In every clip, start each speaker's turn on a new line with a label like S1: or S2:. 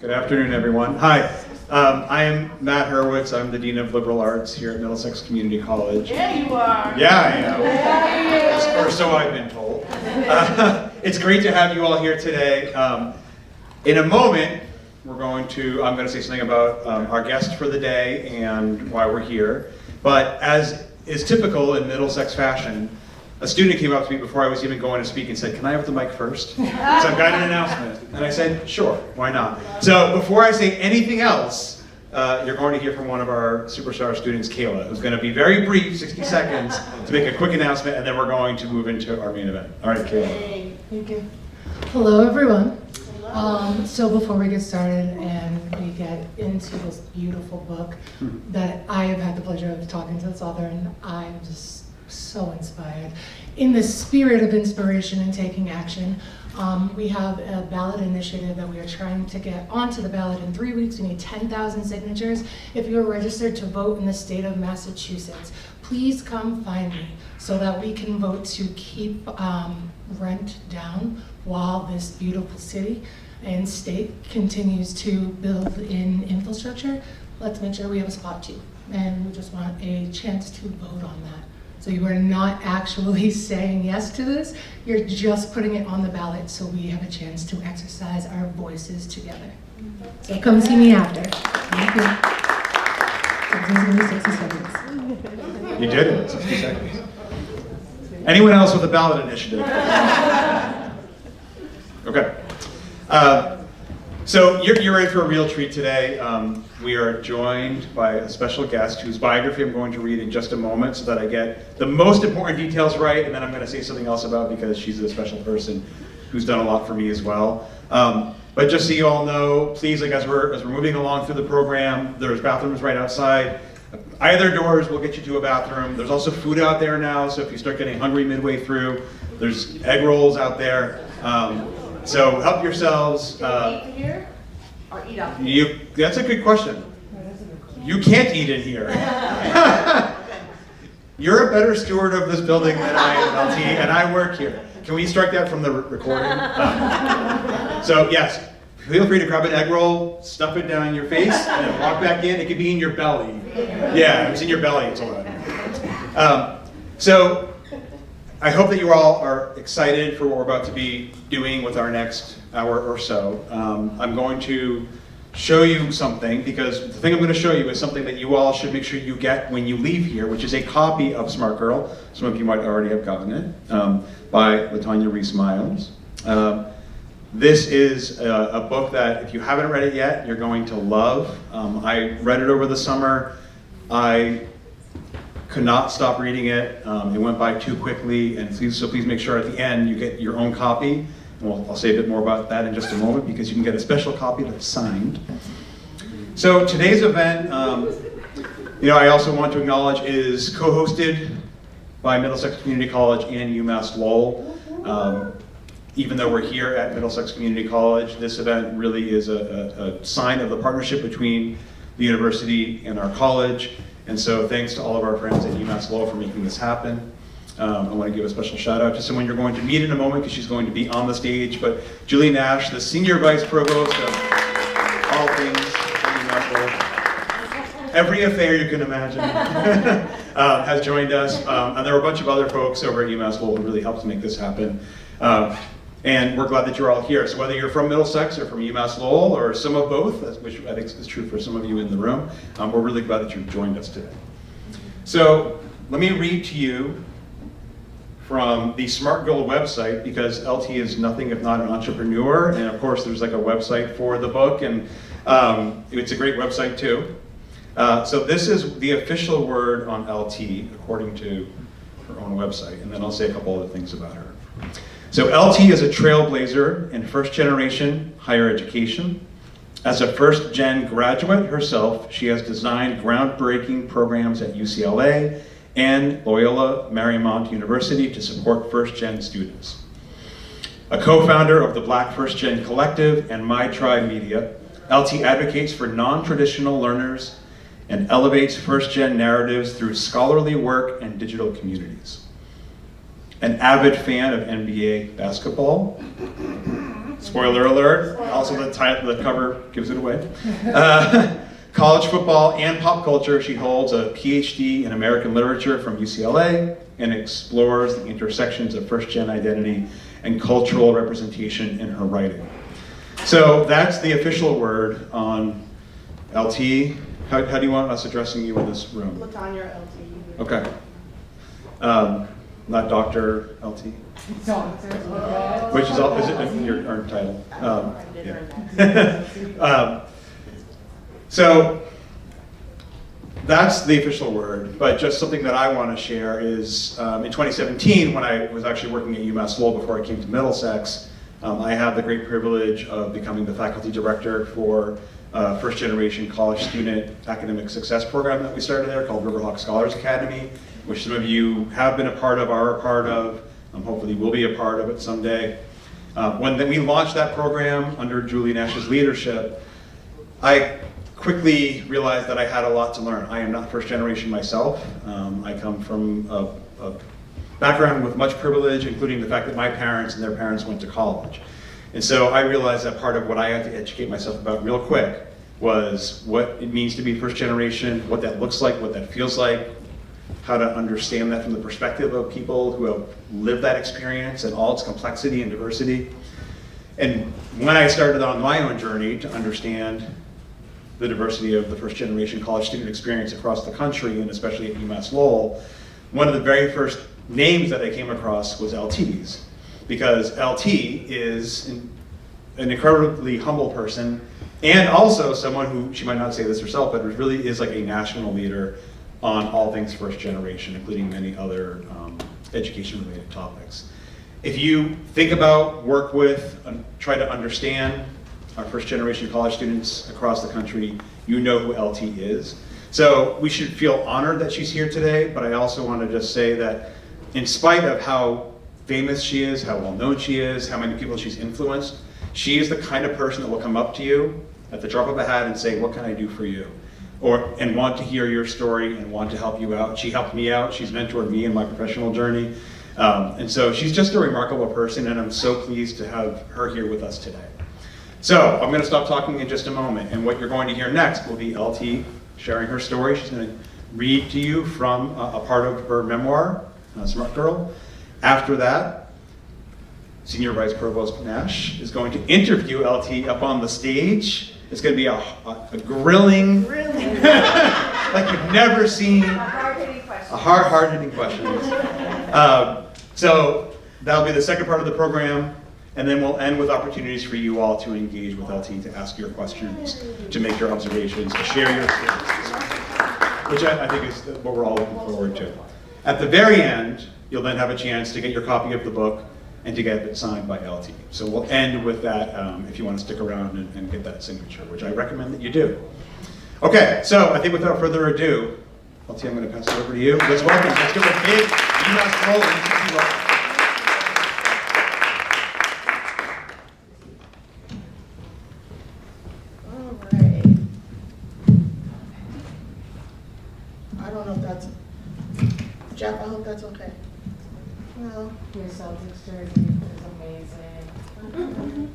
S1: Good afternoon, everyone. Hi, I am Matt Hurwitz. I'm the Dean of Liberal Arts here at Middlesex Community College.
S2: Yeah, you are.
S1: Yeah, I am. Or so I've been told. It's great to have you all here today. In a moment, I'm going to say something about our guest for the day and why we're here. But as is typical in Middlesex fashion, a student came up to me before I was even going to speak and said, "Can I have the mic first? Because I've got an announcement." And I said, "Sure, why not?" So before I say anything else, you're going to hear from one of our superstar students, Kayla, who's going to be very brief, 60 seconds, to make a quick announcement, and then we're going to move into our main event. All right, Kayla.
S3: Thank you. Hello, everyone. So before we get started and we get into this beautiful book that I have had the pleasure of talking to its author, and I'm just so inspired. In the spirit of inspiration and taking action, we have a ballot initiative that we are trying to get onto the ballot in 3 weeks. We need 10,000 signatures. If you're registered to vote in the state of Massachusetts, please come find me so that we can vote to keep rent down while this beautiful city and state continues to build in infrastructure. Let's make sure we have a spot too. And we just want a chance to vote on that. So you are not actually saying yes to this, you're just putting it on the ballot so we have a chance to exercise our voices together. So come see me after. Thank you. 60 seconds.
S1: You did it, 60 seconds. Anyone else with a ballot initiative? Okay. So you're in for a real treat today. We are joined by a special guest whose biography I'm going to read in just a moment so that I get the most important details right, and then I'm going to say something else about because she's a special person who's done a lot for me as well. But just so you all know, please, as we're moving along through the program, there's bathrooms right outside. Either doors will get you to a bathroom. There's also food out there now, so if you start getting hungry midway through, there's egg rolls out there. So help yourselves.
S2: Eat here or eat out here?
S1: That's a good question. You can't eat in here. You're a better steward of this building than I am, LT, and I work here. Can we strike that from the recording? So yes, feel free to grab an egg roll, stuff it down your face, and then walk back in. It could be in your belly. Yeah, if it's in your belly, it's all right. So I hope that you all are excited for what we're about to be doing with our next hour or so. I'm going to show you something because the thing I'm going to show you is something that you all should make sure you get when you leave here, which is a copy of Smart Girl. Some of you might already have gotten it, by Rease Miles. This is a book that if you haven't read it yet, you're going to love. I read it over the summer. I could not stop reading it. It went by too quickly, and please make sure at the end you get your own copy. And I'll say a bit more about that in just a moment because you can get a special copy that's signed. So today's event, I also want to acknowledge is co-hosted by Middlesex Community College and UMass Lowell. Even though we're here at Middlesex Community College, this event really is a sign of the partnership between the university and our college. And so thanks to all of our friends at UMass Lowell for making this happen. I want to give a special shout out to someone you're going to meet in a moment because she's going to be on the stage, but Julie Nash, the Senior Vice Provost of all things at UMass Lowell. Every affair you can imagine has joined us. And there were a bunch of other folks over at UMass Lowell who really helped make this happen. And we're glad that you're all here. So whether you're from Middlesex or from UMass Lowell or some of both, which I think is true for some of you in the room, we're really glad that you've joined us today. So let me read to you from the Smart Girl website because LT is nothing if not an entrepreneur. And of course, there's like a website for the book, and it's a great website too. So this is the official word on LT according to her own website. And then I'll say a couple other things about her. So LT is a trailblazer in first-generation higher education. As a first-gen graduate herself, she has designed groundbreaking programs at UCLA and Loyola Marymount University to support first-gen students. A co-founder of the Black First Gen Collective and My Tribe Media, LT advocates for non-traditional learners and elevates first-gen narratives through scholarly work and digital communities. An avid fan of NBA basketball, Spoiler alert. Also, the cover gives it away. College football and pop culture. She holds a PhD in American literature from UCLA and explores the intersections of first-gen identity and cultural representation in her writing. So that's the official word on LT. How do you want us addressing you in this room?
S2: Latanya LT.
S1: Okay. Not Dr. LT? Which is it your title? Yeah. So that's the official word, but just something that I want to share is in 2017, when I was actually working at UMass Lowell before I came to Middlesex, I had the great privilege of becoming the faculty director for first generation college student academic success program that we started there called Riverhawk Scholars Academy, which some of you have been a part of, are a part of, hopefully will be a part of it someday. When we launched that program under Julie Nash's leadership, I quickly realized that I had a lot to learn. I am not first generation myself. I come from a background with much privilege, including the fact that my parents and their parents went to college. And so I realized that part of what I had to educate myself about real quick was what it means to be first generation, what that looks like, what that feels like, how to understand that from the perspective of people who have lived that experience and all its complexity and diversity. And when I started on my own journey to understand the diversity of the first generation college student experience across the country, and especially at UMass Lowell, one of the very first names that I came across was LTs, because LT is an incredibly humble person, and also someone who, she might not say this herself, but really is like a national leader on all things first generation, including many other education related topics. If you think about, work with, try to understand our first generation college students across the country, you know who LT is. So we should feel honored that she's here today, but I also want to just say that in spite of how famous she is, how well known she is, how many people she's influenced, she is the kind of person that will come up to you at the drop of a hat and say, what can I do for you? And want to hear your story and want to help you out. She helped me out, she's mentored me in my professional journey. And so she's just a remarkable person, and I'm so pleased to have her here with us today. So I'm going to stop talking in just a moment, and what you're going to hear next will be LT sharing her story. She's going to read to you from a part of her memoir, Smart Girl. After that, Senior Vice Provost Nash is going to interview LT up on the stage. It's going to be a grilling, like you've never seen, a hard-hitting questions. So that'll be the second part of the program. And then we'll end with opportunities for you all to engage with LT, to ask your questions, to make your observations, to share your experiences, which I think is what we're all looking forward to. At the very end, you'll then have a chance to get your copy of the book and to get it signed by LT. So we'll end with that if you want to stick around and get that signature, which I recommend that you do. Okay, so I think without further ado, LT, I'm going to pass it over to you. Let's welcome, let's give it a big UMass roll.
S2: Jeff, I hope that's okay. No.
S3: Your Celtics jersey is amazing.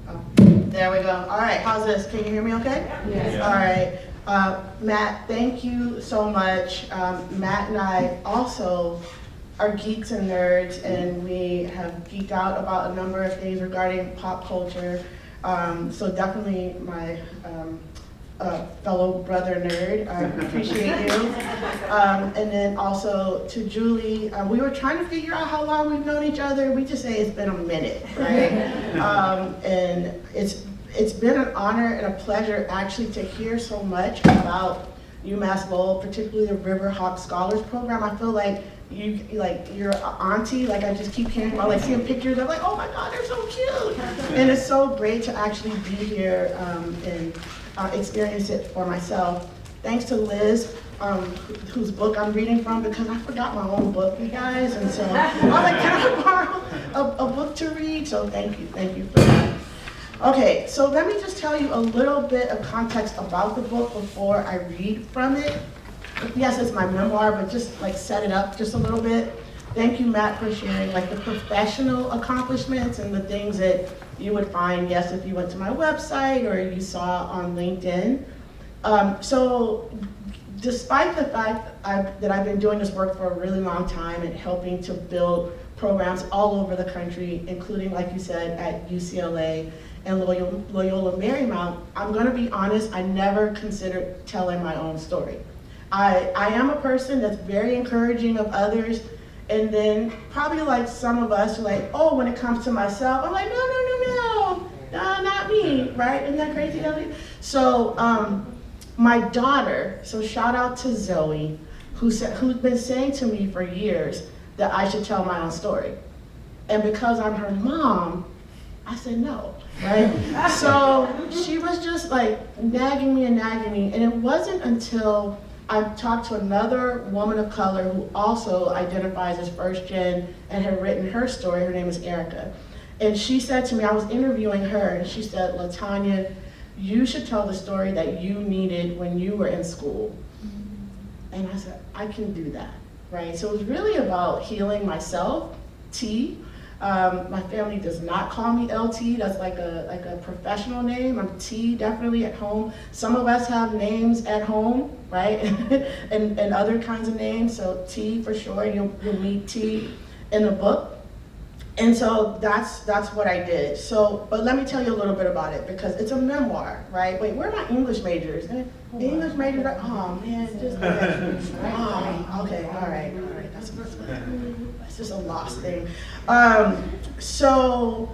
S2: Oh, there we go. All right, how's this? Can you hear me okay?
S3: Yes.
S2: All right. Matt, thank you so much. Matt and I also are geeks and nerds, and we have geeked out about a number of things regarding pop culture. So definitely my fellow brother nerd, I appreciate you. And then also to Julie, we were trying to figure out how long we've known each other. We just say it's been a minute, right? And it's been an honor and a pleasure actually to hear so much about UMass Lowell, particularly the Riverhawk Scholars Program. I feel like you're an auntie, like I just keep hearing about, like seeing pictures, I'm like, oh my God, they're so cute. And it's so great to actually be here and experience it for myself. Thanks to Liz, whose book I'm reading from, because I forgot my own book, you guys, and so I was like, can I borrow a book to read? So thank you for that. Okay, so let me just tell you a little bit of context about the book before I read from it. Yes, it's my memoir, but just like set it up just a little bit. Thank you, Matt, for sharing like the professional accomplishments and the things that you would find, yes, if you went to my website or you saw on LinkedIn. So despite the fact that I've been doing this work for a really long time and helping to build programs all over the country, including, like you said, at UCLA and Loyola Marymount, I'm gonna be honest, I never considered telling my own story. I am a person that's very encouraging of others, and then probably like some of us are like, oh, when it comes to myself, I'm like, no, not me, right? Isn't that crazy, Ellie? So my daughter, so shout out to Zoe, who's been saying to me for years that I should tell my own story. And because I'm her mom, I said no, right? So she was just like nagging me, and it wasn't until I talked to another woman of color who also identifies as first gen and had written her story. Her name is Erica. And she said to me, I was interviewing her, and she said, LaTanya, you should tell the story that you needed when you were in school. And I said, I can do that, right? So it was really about healing myself, T. My family does not call me LT, that's like a professional name. I'm T, definitely at home. Some of us have names at home, right? and other kinds of names, so T for sure, you'll meet T in the book. And so that's what I did. So, but let me tell you a little bit about it, because it's a memoir, right? Wait, where are my English majors? English majors, oh man, just, okay, all right, that's just a lost thing. So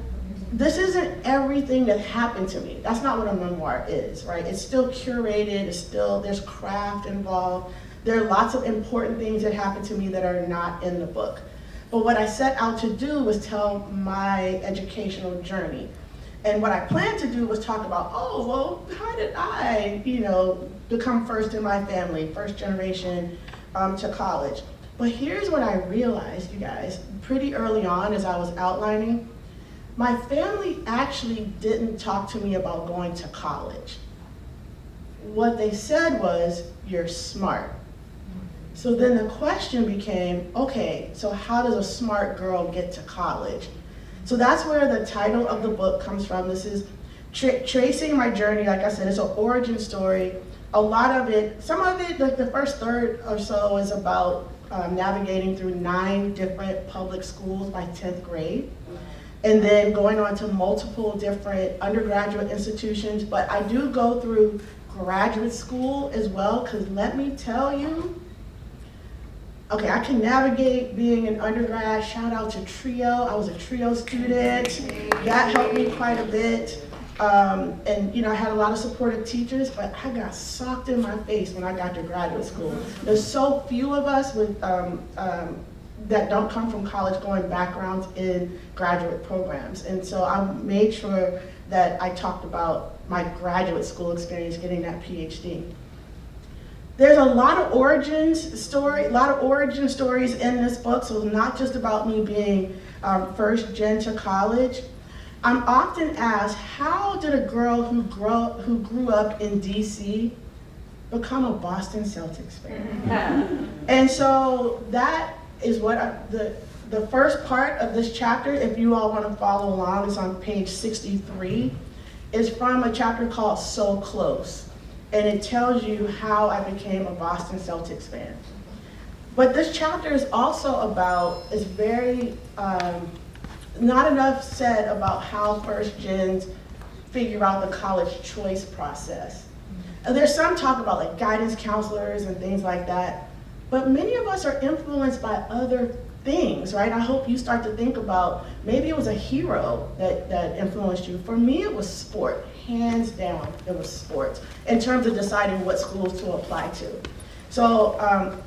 S2: this isn't everything that happened to me. That's not what a memoir is, right? It's still curated, there's craft involved. There are lots of important things that happened to me that are not in the book. But what I set out to do was tell my educational journey. And what I planned to do was talk about, oh, well, how did I, become first in my family, first generation to college. But here's what I realized, you guys, pretty early on as I was outlining, my family actually didn't talk to me about going to college. What they said was, you're smart. So then the question became, okay, so how does a smart girl get to college? So that's where the title of the book comes from. This is tracing my journey. Like I said, it's an origin story. A lot of it, some of it, like the first third or so, is about navigating through 9 different public schools by 10th grade. And then going on to multiple different undergraduate institutions. But I do go through graduate school as well, because let me tell you, okay, I can navigate being an undergrad. Shout out to Trio. I was a Trio student. That helped me quite a bit. And I had a lot of supportive teachers, but I got socked in my face when I got to graduate school. There's so few of us with that don't come from college going backgrounds in graduate programs. And so I made sure that I talked about my graduate school experience getting that PhD. There's a lot of origin stories in this book, so it's not just about me being first gen to college. I'm often asked, how did a girl who grew up in DC become a Boston Celtics fan? And so that is what the first part of this chapter, if you all want to follow along, is on page 63, is from a chapter called So Close. And it tells you how I became a Boston Celtics fan. But this chapter is also is very, not enough said about how first gens figure out the college choice process. And there's some talk about like guidance counselors and things like that, but many of us are influenced by other things, right? I hope you start to think about, maybe it was a hero that influenced you. For me, it was sport. Hands down, it was sports, in terms of deciding what schools to apply to. So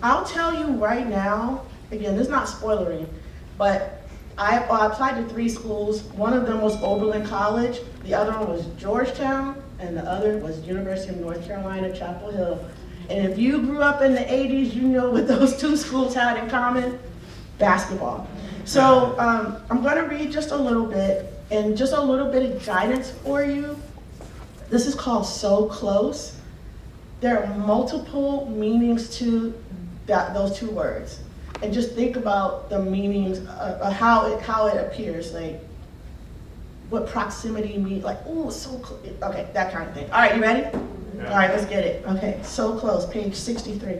S2: I'll tell you right now, again, this is not spoilery, but I applied to 3 schools. One of them was Oberlin College, the other one was Georgetown, and the other was University of North Carolina, Chapel Hill. And if you grew up in the 80s, you know what those 2 schools had in common: basketball. So I'm gonna read just a little bit, and just a little bit of guidance for you. This is called So Close. There are multiple meanings to those 2 words. And just think about the meanings of how it appears. Like, what proximity means, like, ooh, so close, okay, that kind of thing. All right, you ready?
S1: Yeah.
S2: All right, let's get it. Okay, so close, page 63.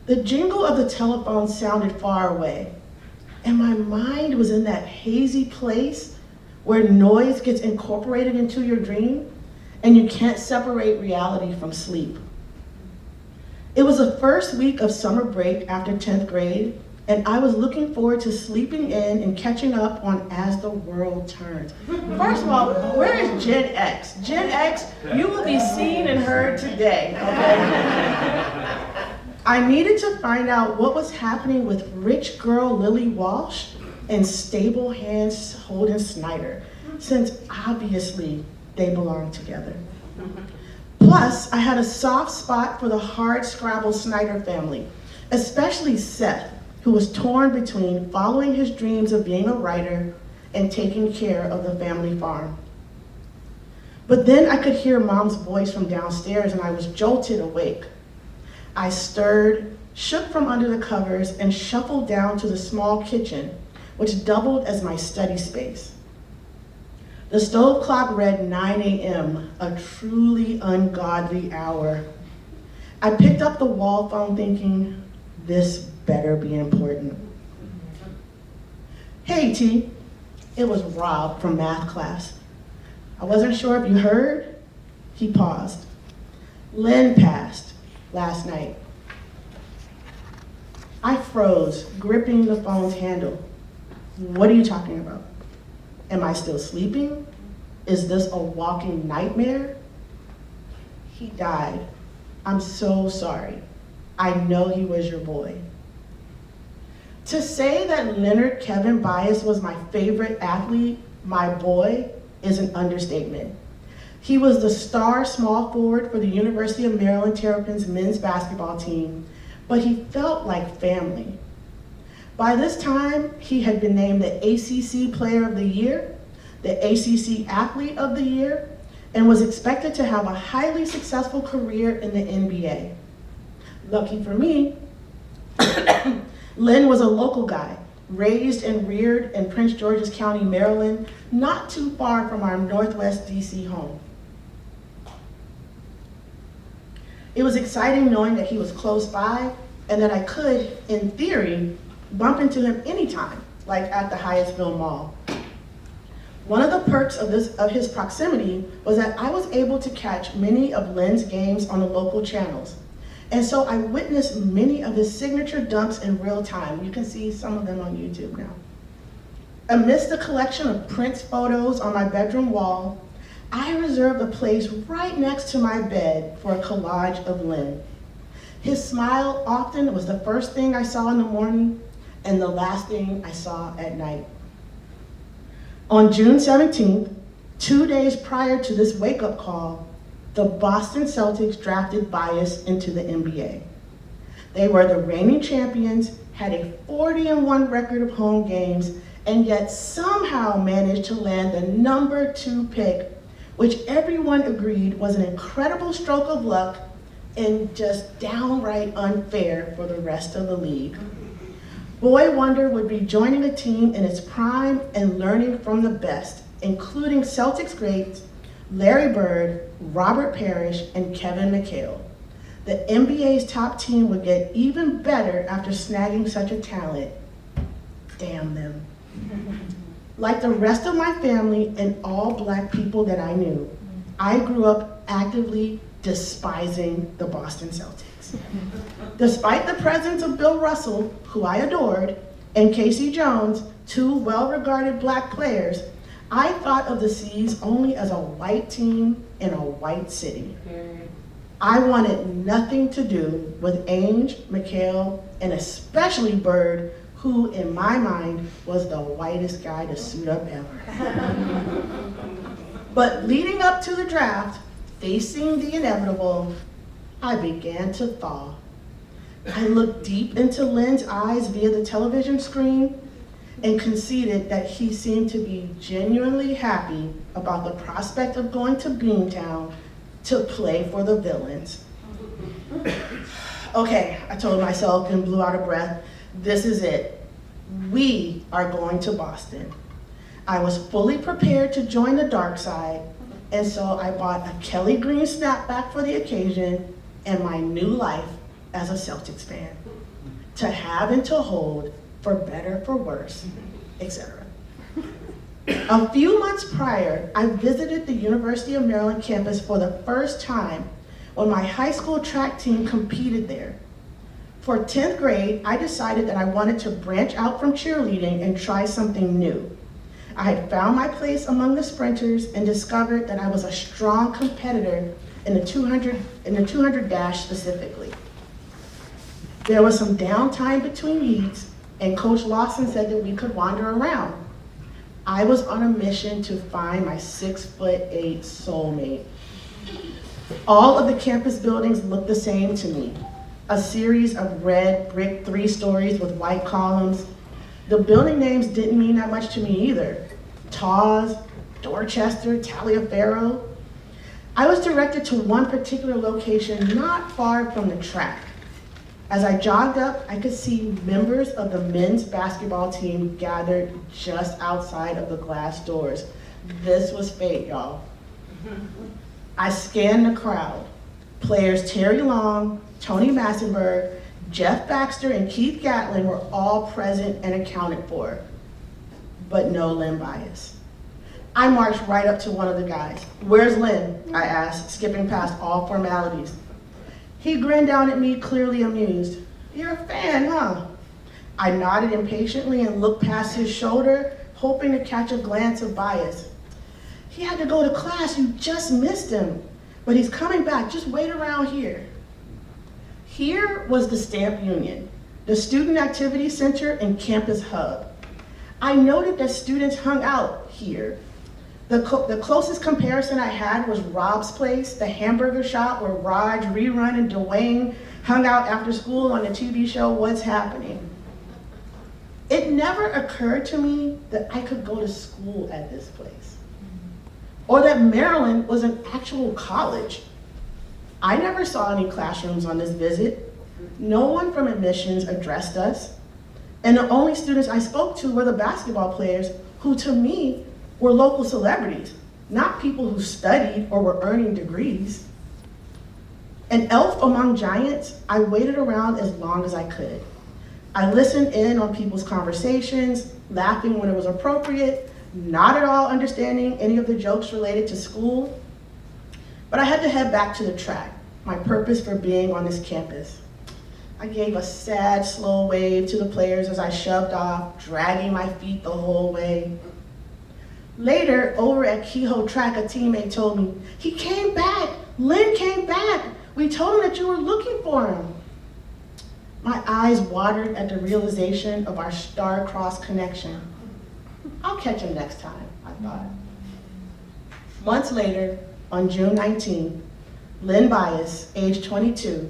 S2: The jingle of the telephone sounded far away, and my mind was in that hazy place where noise gets incorporated into your dream, and you can't separate reality from sleep. It was the first week of summer break after 10th grade, and I was looking forward to sleeping in and catching up on As the World Turns. First of all, where is Gen X? Gen X, you will be seen and heard today, okay? I needed to find out what was happening with rich girl Lily Walsh and stable hands Holden Snyder, since obviously they belong together. Plus, I had a soft spot for the hard-scrabble Snyder family, especially Seth, who was torn between following his dreams of being a writer and taking care of the family farm. But then I could hear Mom's voice from downstairs and I was jolted awake. I stirred, shook from under the covers, and shuffled down to the small kitchen, which doubled as my study space. The stove clock read 9 a.m., a truly ungodly hour. I picked up the wall phone thinking, this better be important. Hey, T. It was Rob from math class. I wasn't sure if you heard. He paused. Lynn passed last night. I froze, gripping the phone's handle. What are you talking about? Am I still sleeping? Is this a walking nightmare? He died. I'm so sorry. I know he was your boy. To say that Leonard Kevin Bias was my favorite athlete, my boy, is an understatement. He was the star small forward for the University of Maryland Terrapins men's basketball team, but he felt like family. By this time, he had been named the ACC Player of the Year, the ACC Athlete of the Year, and was expected to have a highly successful career in the NBA. Lucky for me, Lynn was a local guy, raised and reared in Prince George's County, Maryland, not too far from our Northwest DC home. It was exciting knowing that he was close by and that I could, in theory, bump into him anytime, like at the Hyattsville Mall. One of the perks of his proximity was that I was able to catch many of Lynn's games on the local channels. And so I witnessed many of his signature dunks in real time. You can see some of them on YouTube now. Amidst the collection of Prince photos on my bedroom wall, I reserved a place right next to my bed for a collage of Lynn. His smile often was the first thing I saw in the morning and the last thing I saw at night. On June 17th, 2 days prior to this wake-up call, the Boston Celtics drafted Bias into the NBA. They were the reigning champions, had a 40-1 record of home games, and yet somehow managed to land the number 2 pick, which everyone agreed was an incredible stroke of luck and just downright unfair for the rest of the league. Boy Wonder would be joining a team in its prime and learning from the best, including Celtics greats Larry Bird, Robert Parrish, and Kevin McHale. The NBA's top team would get even better after snagging such a talent. Damn them. Like the rest of my family and all Black people that I knew, I grew up actively despising the Boston Celtics. Despite the presence of Bill Russell, who I adored, and Casey Jones, 2 well-regarded Black players, I thought of the C's only as a white team in a white city. I wanted nothing to do with Ainge, McHale, and especially Bird, who in my mind was the whitest guy to suit up ever. But leading up to the draft, facing the inevitable, I began to thaw. I looked deep into Lynn's eyes via the television screen and conceded that he seemed to be genuinely happy about the prospect of going to Beantown to play for the Villains. Okay, I told myself and blew out a breath, this is it. We are going to Boston. I was fully prepared to join the dark side, and so I bought a Kelly Green snapback for the occasion and my new life as a Celtics fan. To have and to hold, for better, for worse, etc. A few months prior, I visited the University of Maryland campus for the first time when my high school track team competed there. For 10th grade, I decided that I wanted to branch out from cheerleading and try something new. I had found my place among the sprinters and discovered that I was a strong competitor in the 200 dash specifically. There was some downtime between heats, and Coach Lawson said that we could wander around. I was on a mission to find my 6'8" soulmate. All of the campus buildings looked the same to me. A series of red brick 3 stories with white columns. The building names didn't mean that much to me either. Tawes, Dorchester, Taliaferro. I was directed to one particular location not far from the track. As I jogged up, I could see members of the men's basketball team gathered just outside of the glass doors. This was fate, y'all. I scanned the crowd. Players Terry Long, Tony Massenberg, Jeff Baxter, and Keith Gatlin were all present and accounted for, but no Lynn Bias. I marched right up to one of the guys. "Where's Lynn?" I asked, skipping past all formalities. He grinned down at me, clearly amused. "You're a fan, huh?" I nodded impatiently and looked past his shoulder, hoping to catch a glance of Bias. "He had to go to class, you just missed him. But he's coming back, just wait around here." Here was the Stamp Union, the Student Activity Center and Campus Hub. I noted that students hung out here. The closest comparison I had was Rob's Place, the hamburger shop where Raj, Rerun, and Dwayne hung out after school on the TV show What's Happening. It never occurred to me that I could go to school at this place, or that Maryland was an actual college. I never saw any classrooms on this visit. No one from admissions addressed us, and the only students I spoke to were the basketball players, who to me were local celebrities, not people who studied or were earning degrees. An elf among giants, I waited around as long as I could. I listened in on people's conversations, laughing when it was appropriate, not at all understanding any of the jokes related to school. But I had to head back to the track, my purpose for being on this campus. I gave a sad, slow wave to the players as I shoved off, dragging my feet the whole way. Later, over at Kehoe Track, a teammate told me, "He came back, Lynn came back. We told him that you were looking for him." My eyes watered at the realization of our star-crossed connection. I'll catch him next time, I thought. Months later, on June 19, Lynn Bias, age 22,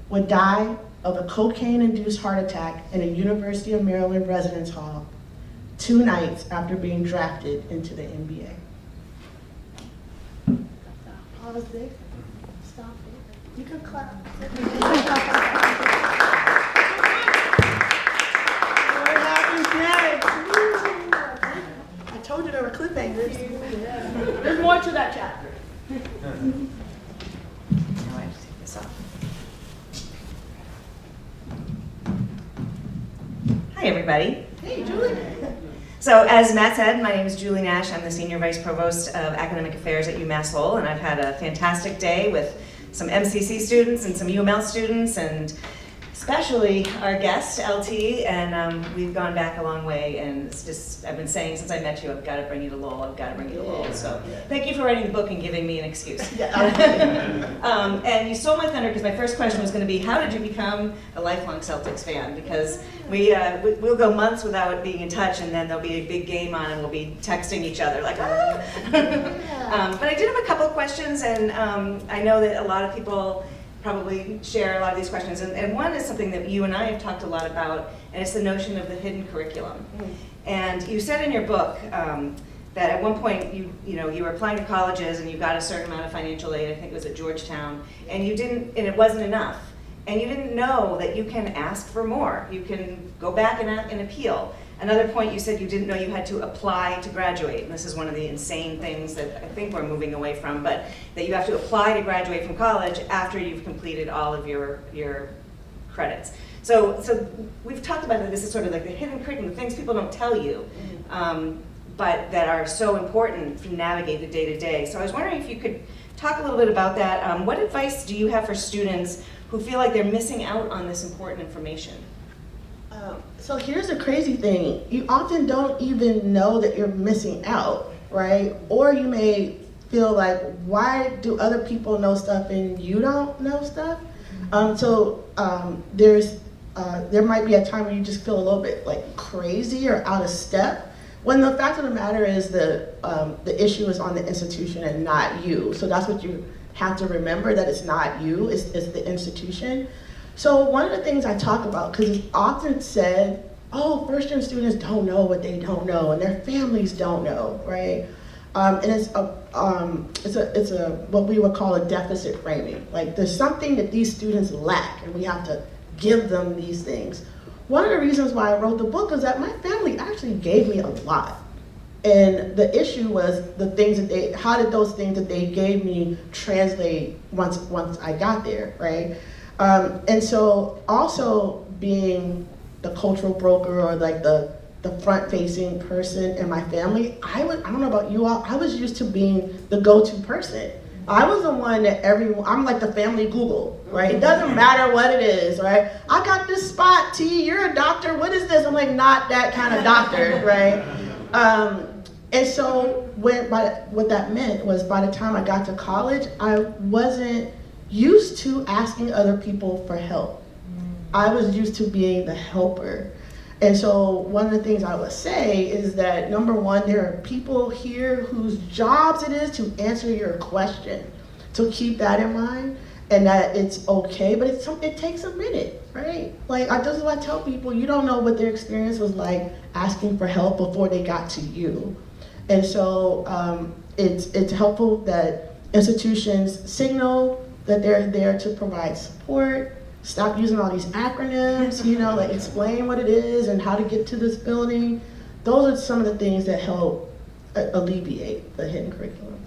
S2: would die of a cocaine-induced heart attack in a University of Maryland residence hall 2 nights after being drafted into the NBA. Pause there. Stop it. You can clap. What happens next? I told you there were cliffhangers.
S4: There's more to that chapter.
S5: Now I have to take this off. Hi, everybody.
S2: Hey, Julie.
S5: So as Matt said, my name is Julie Nash. I'm the Senior Vice Provost of Academic Affairs at UMass Lowell, and I've had a fantastic day with some MCC students and some UML students, and especially our guest, LT, and we've gone back a long way, and it's just, I've been saying since I met you, I've got to bring you to Lowell, I've got to bring you to Lowell, so thank you for writing the book and giving me an excuse. And you stole my thunder, because my first question was going to be, how did you become a lifelong Celtics fan? Because we'll go months without being in touch, and then there'll be a big game on, and we'll be texting each other, like, ah! But I did have a couple of questions, and I know that a lot of people probably share a lot of these questions, and one is something that you and I have talked a lot about, and it's the notion of the hidden curriculum. And you said in your book that at one point you were applying to colleges and you got a certain amount of financial aid, I think it was at Georgetown, and it wasn't enough, and you didn't know that you can ask for more, you can go back and appeal. Another point, you said you didn't know you had to apply to graduate, and this is one of the insane things that I think we're moving away from, but that you have to apply to graduate from college after you've completed all of your credits. So we've talked about that this is sort of like the hidden curriculum, the things people don't tell you, but that are so important to navigate the day-to-day. So I was wondering if you could talk a little bit about that. What advice do you have for students who feel like they're missing out on this important information?
S2: So here's the crazy thing. You often don't even know that you're missing out, right? Or you may feel like, why do other people know stuff and you don't know stuff? There might be a time when you just feel a little bit like crazy or out of step, when the fact of the matter is the issue is on the institution and not you. So that's what you have to remember, that it's not you, it's the institution. So one of the things I talk about, because it's often said, oh, first-year students don't know what they don't know, and their families don't know, right? And it's a what we would call a deficit framing. Like there's something that these students lack, and we have to give them these things. One of the reasons why I wrote the book is that my family actually gave me a lot. And the issue was the things that how did those things that they gave me translate once I got there, right? And so also being the cultural broker or like the front-facing person in my family, I don't know about you all, I was used to being the go-to person. I was the one that I'm like the family Google, right? It doesn't matter what it is, right? I got this spot, T, you're a doctor, what is this? I'm like, not that kind of doctor, right? And so what that meant was by the time I got to college, I wasn't used to asking other people for help. I was used to being the helper. And so one of the things I would say is that, number one, there are people here whose jobs it is to answer your question. So keep that in mind, and that it's okay, but it takes a minute, right? Like, this is what I tell people, you don't know what their experience was like asking for help before they got to you. And so it's helpful that institutions signal that they're there to provide support. Stop using all these acronyms, like explain what it is and how to get to this building. Those are some of the things that help alleviate the hidden curriculum.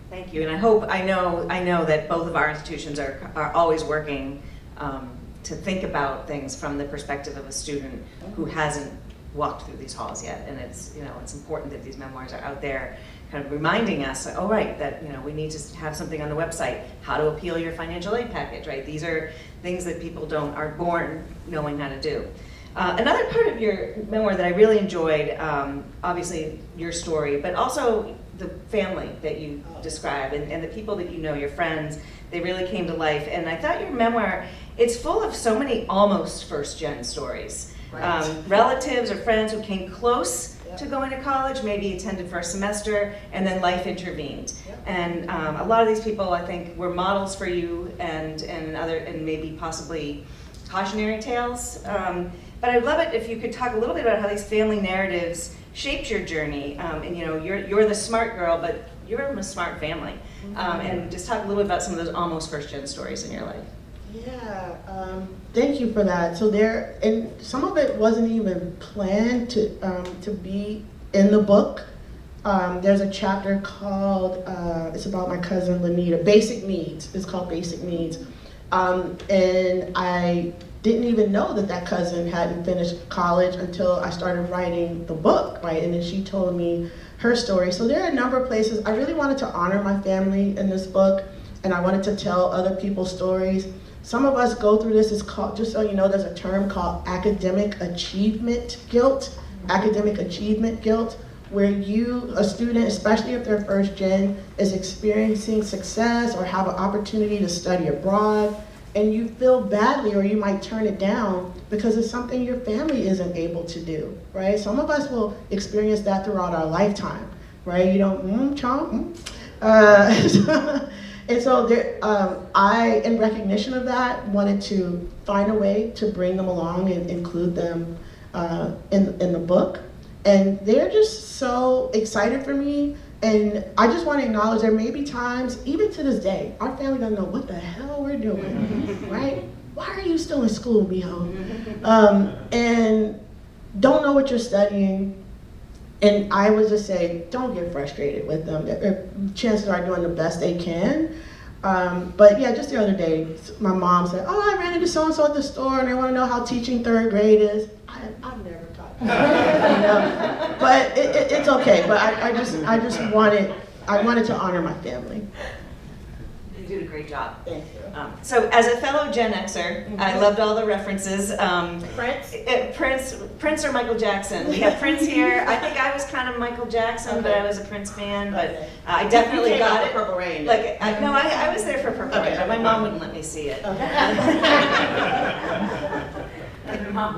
S5: Thank you, and I know that both of our institutions are always working to think about things from the perspective of a student who hasn't walked through these halls yet, and it's important that these memoirs are out there kind of reminding us, oh right, that we need to have something on the website, how to appeal your financial aid package, right? These are things that people aren't born knowing how to do. Another part of your memoir that I really enjoyed, obviously your story, but also the family that you describe and the people that your friends, they really came to life. And I thought your memoir, it's full of so many almost first-gen stories. Right. Relatives or friends who came close to going to college, maybe attended for a semester, and then life intervened. Yep. And a lot of these people, I think, were models for you and maybe possibly cautionary tales. But I'd love it if you could talk a little bit about how these family narratives shaped your journey. And you're the smart girl, but you're from a smart family. And just talk a little bit about some of those almost first-gen stories in your life.
S2: Yeah, thank you for that. So and some of it wasn't even planned to be in the book. There's a chapter called, it's about my cousin Lanita, Basic Needs. It's called Basic Needs. And I didn't even know that cousin hadn't finished college until I started writing the book, right? And then she told me her story. So there are a number of places. I really wanted to honor my family in this book, and I wanted to tell other people's stories. Some of us go through this, it's called, just so you know, there's a term called academic achievement guilt. Academic achievement guilt, where a student, especially if they're first gen, is experiencing success or have an opportunity to study abroad, and you feel badly or you might turn it down because it's something your family isn't able to do, right? Some of us will experience that throughout our lifetime, right? And so I, in recognition of that, wanted to find a way to bring them along and include them in the book. And they're just so excited for me. And I just want to acknowledge there may be times, even to this day, our family doesn't know what the hell we're doing, right? Why are you still in school, Miho? And don't know what you're studying, and I would just say, don't get frustrated with them. Chances are doing the best they can. But yeah, just the other day, my mom said, oh, I ran into so-and-so at the store and they want to know how teaching third grade is. I've never taught them. But it's okay. But I just wanted to honor my family.
S5: You did a great job.
S2: Thank you.
S5: So as a fellow Gen Xer, I loved all the references.
S2: Prince?
S5: Prince or Michael Jackson. We have Prince here. I think I was kind of Michael Jackson, but I was a Prince fan. But I definitely got it.
S2: Purple Rain.
S5: I was there for Purple Rain, but my mom wouldn't let me see it.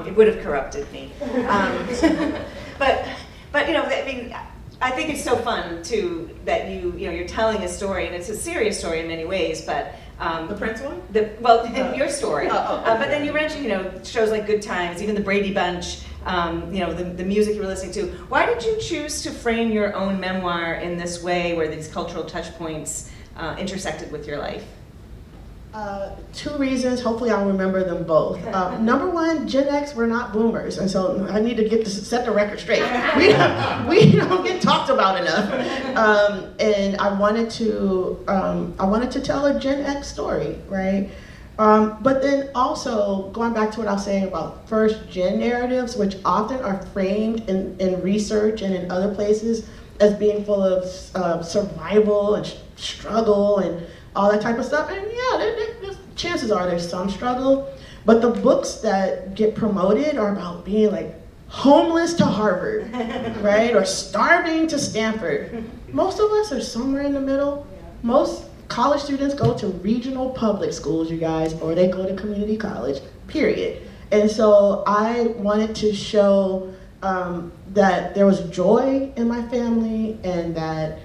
S5: It would have corrupted me. But I mean, I think it's so fun too that you're telling a story, and it's a serious story in many ways, but
S2: The Prince one?
S5: Your story. But then you mentioned shows like Good Times, even the Brady Bunch, the music you were listening to. Why did you choose to frame your own memoir in this way, where these cultural touch points intersected with your life?
S2: Two reasons. Hopefully I'll remember them both. Number one, Gen X, we're not boomers, and so I need to set the record straight. We don't get talked about enough. And I wanted to tell a Gen X story, right? But then also going back to what I was saying about first gen narratives, which often are framed in research and in other places as being full of survival and struggle and all that type of stuff. And yeah, chances are there's some struggle, but the books that get promoted are about being like homeless to Harvard, right? Or starving to Stanford. Most of us are somewhere in the middle. Most college students go to regional public schools, you guys, or they go to community college, period. And so I wanted to show that there was joy in my family, and that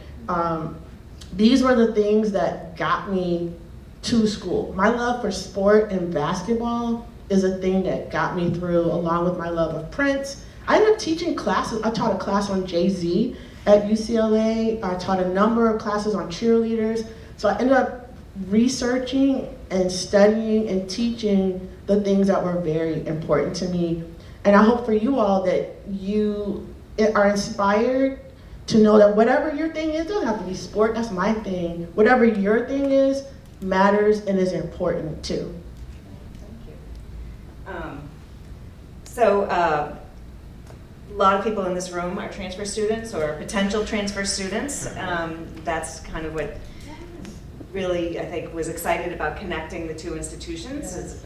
S2: these were the things that got me to school. My love for sport and basketball is a thing that got me through, along with my love of Prince. I ended up teaching classes. I taught a class on Jay-Z at UCLA. I taught a number of classes on cheerleaders. So I ended up researching and studying and teaching the things that were very important to me. And I hope for you all that you are inspired to know that whatever your thing is, doesn't have to be sport, that's my thing. Whatever your thing is, matters and is important too.
S5: Thank you. So a lot of people in this room are transfer students or potential transfer students. That's kind of what really, I think, was excited about connecting the two institutions. Is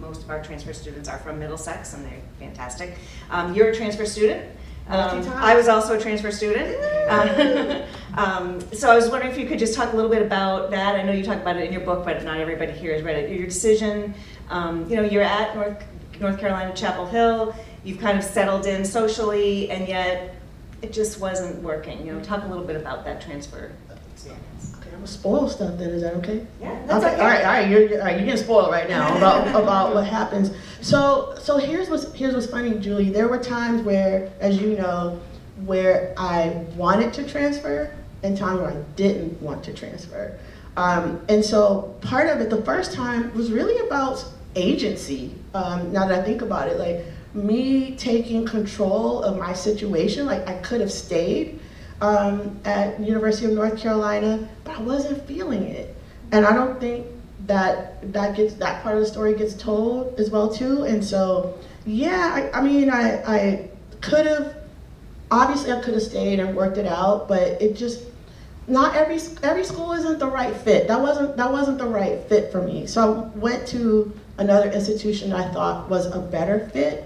S5: most of our transfer students are from Middlesex, and they're fantastic. You're a transfer student. I was also a transfer student. So I was wondering if you could just talk a little bit about that. I know you talk about it in your book, but not everybody here has read it. Your decision, you're at North Carolina Chapel Hill. You've kind of settled in socially, and yet it just wasn't working. Talk a little bit about that transfer experience.
S2: Okay, I'm gonna spoil stuff then, is that okay?
S5: Yeah, that's okay.
S2: All right, you're getting spoiled right now about what happens. So here's what's funny, Julie. There were times where, as you know, where I wanted to transfer and times where I didn't want to transfer. And so part of it, the first time, was really about agency. Now that I think about it, like me taking control of my situation. Like I could have stayed at University of North Carolina, but I wasn't feeling it. And I don't think that part of the story gets told as well too. And so, yeah, I could have, obviously I could have stayed and worked it out, but it just, not every school isn't the right fit. That wasn't the right fit for me. So I went to another institution I thought was a better fit.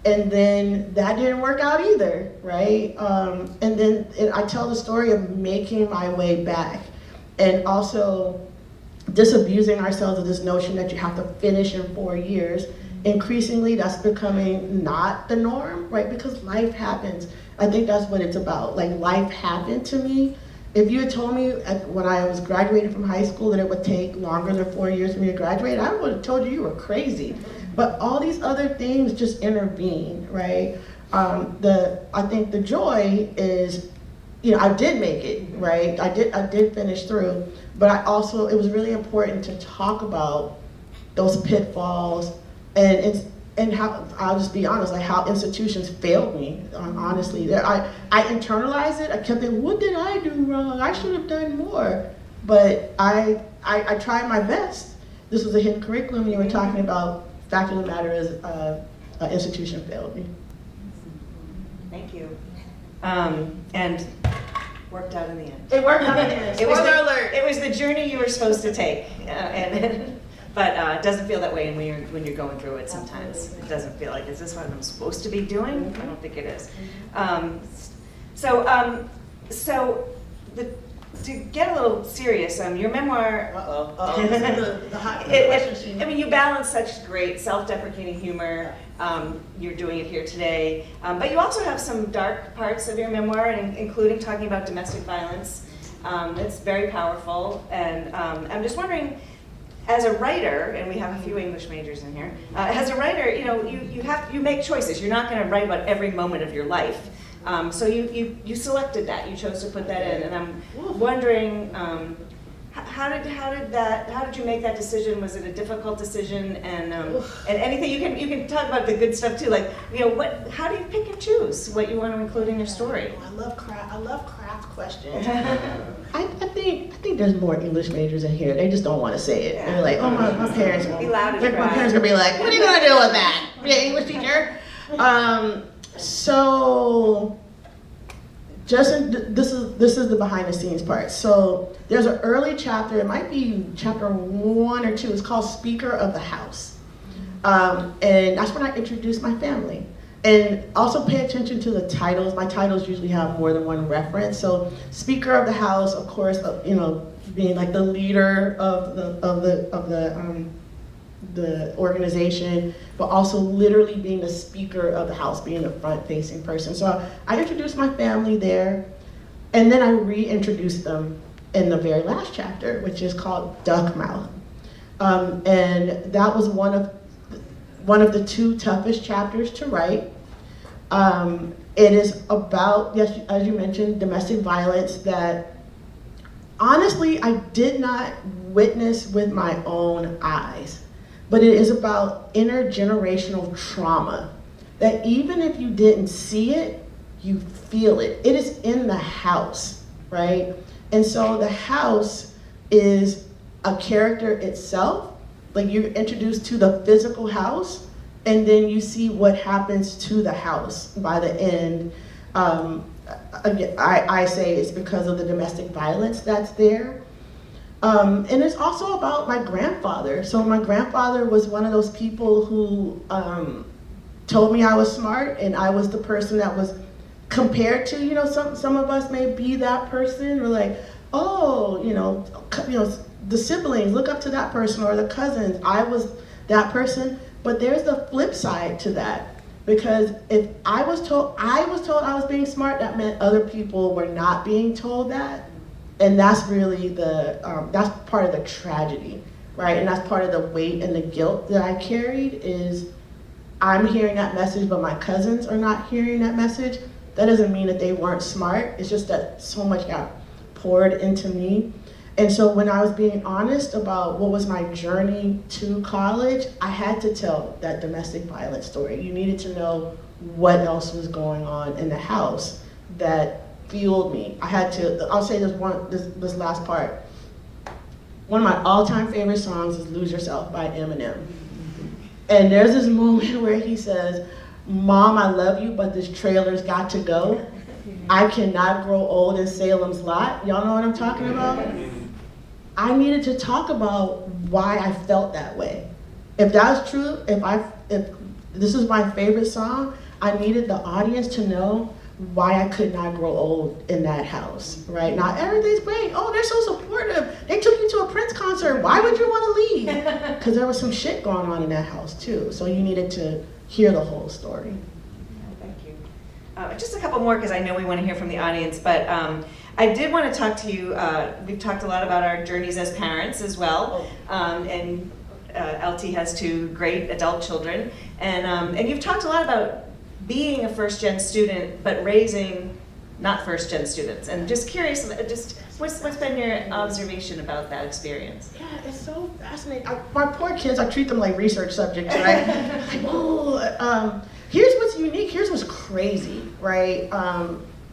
S2: And then that didn't work out either, right? And then I tell the story of making my way back, and also disabusing ourselves of this notion that you have to finish in 4 years. Increasingly, that's becoming not the norm, right? Because life happens. I think that's what it's about. Like, life happened to me. If you had told me when I was graduating from high school that it would take longer than 4 years for me to graduate, I would have told you were crazy. But all these other things just intervene, right? I think the joy is, I did make it, right? I did finish through, but it was really important to talk about those pitfalls, and and how, I'll just be honest, like how institutions failed me, honestly. I internalized it. I kept thinking, what did I do wrong? I should have done more. But I tried my best. This was a hidden curriculum. You were talking about, fact of the matter is, an institution failed me.
S5: Thank you. And worked out in the end.
S2: It worked out in the end. Spoiler alert.
S5: It was the journey you were supposed to take, but it doesn't feel that way when you're going through it sometimes. It doesn't feel like, is this what I'm supposed to be doing? I don't think it is. To get a little serious, your memoir.
S2: The hot question.
S5: I mean, you balance such great self-deprecating humor. You're doing it here today, but you also have some dark parts of your memoir, including talking about domestic violence. It's very powerful, and I'm just wondering, as a writer, and we have a few English majors in here, as a writer, you make choices. You're not going to write about every moment of your life. So you selected that. You chose to put that in, and I'm wondering, how did you make that decision? Was it a difficult decision? And anything you can talk about the good stuff too. Like, how do you pick and choose what you want to include in your story?
S2: I love craft questions. I think there's more English majors in here. They just don't want to say it.
S5: Yeah.
S2: They're like, oh, my parents.
S5: Be loud as
S2: my
S5: cry.
S2: parents gonna be like, what are you gonna do with that? Be an English teacher? So, this is the behind the scenes part. So there's an early chapter. It might be chapter 1 or 2. It's called Speaker of the House, and that's when I introduce my family. And also pay attention to the titles. My titles usually have more than one reference. So Speaker of the House, of course, being like the leader of the organization, but also literally being the Speaker of the House, being the front-facing person. So I introduced my family there, and then I reintroduced them in the very last chapter, which is called Duck Mouth. And that was one of the 2 toughest chapters to write. It is about, yes, as you mentioned, domestic violence that honestly I did not witness with my own eyes. But it is about intergenerational trauma that even if you didn't see it, you feel it. It is in the house, right? And so the house is a character itself. Like, you're introduced to the physical house, and then you see what happens to the house by the end. Again, I say it's because of the domestic violence that's there. And it's also about my grandfather. So my grandfather was one of those people who told me I was smart, and I was the person that was compared to, some of us may be that person. We're like, oh, the siblings, look up to that person, or the cousins. I was that person. But there's the flip side to that. Because if I was told I was being smart, that meant other people were not being told that. And that's really that's part of the tragedy, right? And that's part of the weight and the guilt that I carried is I'm hearing that message, but my cousins are not hearing that message. That doesn't mean that they weren't smart. It's just that so much got poured into me. And so when I was being honest about what was my journey to college, I had to tell that domestic violence story. You needed to know what else was going on in the house that fueled me. I'll say this last part. One of my all-time favorite songs is Lose Yourself by Eminem. And there's this moment where he says, Mom, I love you, but this trailer's got to go. I cannot grow old in Salem's Lot. Y'all know what I'm talking about? I needed to talk about why I felt that way. If that's true, if this is my favorite song, I needed the audience to know why I could not grow old in that house, right? Now everything's great. Oh, they're so supportive. They took you to a Prince concert. Why would you want to leave? Because there was some shit going on in that house too. So you needed to hear the whole story.
S5: Thank you. Just a couple more, because I know we want to hear from the audience, but I did want to talk to you. We've talked a lot about our journeys as parents as well, and LT has 2 great adult children, and you've talked a lot about being a first-gen student, but raising not first-gen students. And just curious, just What's been your observation about that experience?
S2: Yeah, it's so fascinating. My poor kids, I treat them like research subjects, right? Like, oh, here's what's unique, here's what's crazy, right?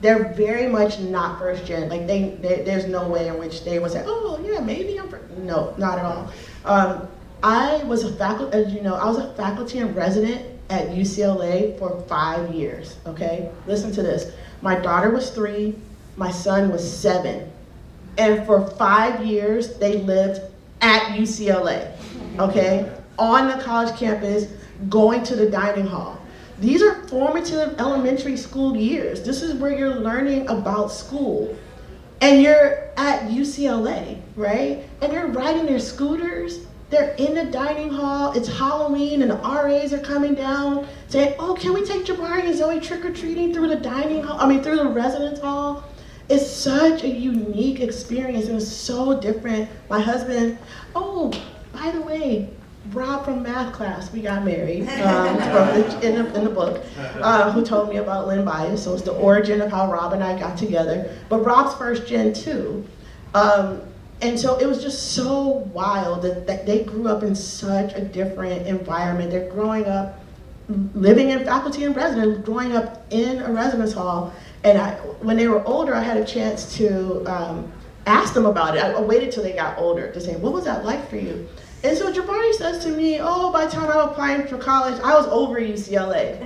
S2: They're very much not first gen. Like there's no way in which they would say, oh yeah, maybe I'm first. No, not at all. I was a faculty, as you know, I was a faculty and resident at UCLA for 5 years, okay? Listen to this. My daughter was 3, my son was 7. And for 5 years, they lived at UCLA, okay? On the college campus, going to the dining hall. These are formative elementary school years. This is where you're learning about school. And you're at UCLA, right? And you're riding their scooters. They're in the dining hall, it's Halloween and the RAs are coming down saying, oh, can we take Jabari and Zoe trick-or-treating through the through the residence hall? It's such a unique experience and it's so different. My husband, oh, by the way, Rob from math class, we got married in the book, who told me about Lynn Bias, so it's the origin of how Rob and I got together. But Rob's first gen too. And so it was just so wild that they grew up in such a different environment. They're growing up, living in faculty and residence, growing up in a residence hall. And when they were older, I had a chance to ask them about it. I waited till they got older to say, what was that like for you? And so Jabari says to me, oh, by the time I was applying for college, I was over UCLA.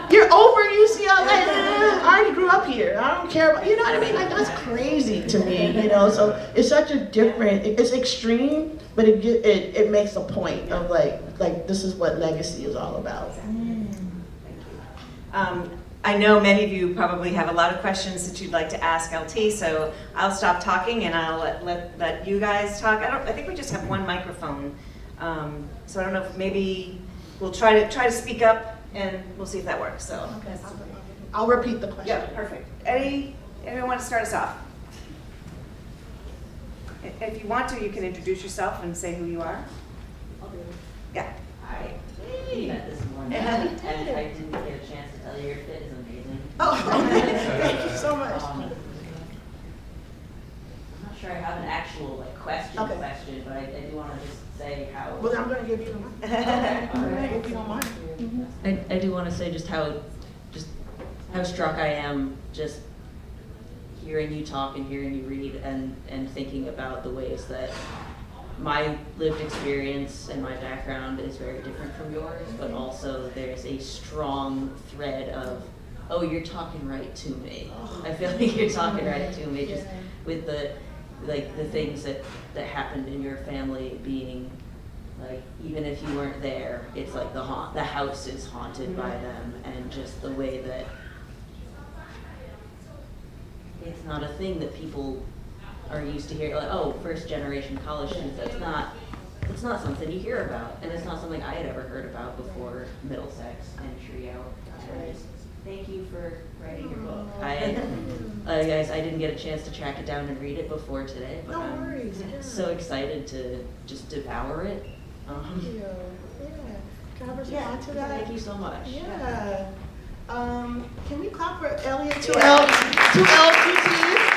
S2: You're over UCLA. I already grew up here. I don't care about, you know what I mean? Like, that's crazy to me, you know? So it's such a different, it's extreme, but it makes a point of like this is what legacy is all about.
S5: Thank you. I know many of you probably have a lot of questions that you'd like to ask LT, so I'll stop talking and I'll let you guys talk. I think we just have one microphone, so I don't know if maybe we'll try to speak up and we'll see if that works. So
S2: Okay, I'll repeat the question.
S5: yeah, perfect. Anyone want to start us off? If you want to, you can introduce yourself and say who you are. Yeah.
S6: Hi. We met this morning, and I didn't get a chance to tell you your fit is amazing.
S2: Oh, thank you so much.
S6: I'm not sure I have an actual question,
S2: Okay.
S6: but I do want to just say how.
S2: Well, I'm going to give you the mic.
S6: Okay.
S2: If you don't mind.
S7: I do want to say just how struck I am just hearing you talk and hearing you read and thinking about the ways that my lived experience and my background is very different from yours, but also there's a strong thread of, oh, you're talking right to me. I feel like you're talking right to me, just with the things that happened in your family being like, even if you weren't there, it's like the house is haunted by them, and just the way that it's not a thing that people are used to hearing, like, oh, first generation college students, it's not something you hear about, and it's not something I had ever heard about before Middlesex and Trio. So just thank you for writing your book. Guys, I didn't get a chance to track it down and read it before today, but
S2: No
S7: I'm
S2: worries. Yeah.
S7: so excited to just devour it.
S2: Thank you. Yeah. Can I respond to that?
S7: Thank you so much.
S2: Yeah. Can we clap for Elliot? 2L, 2L,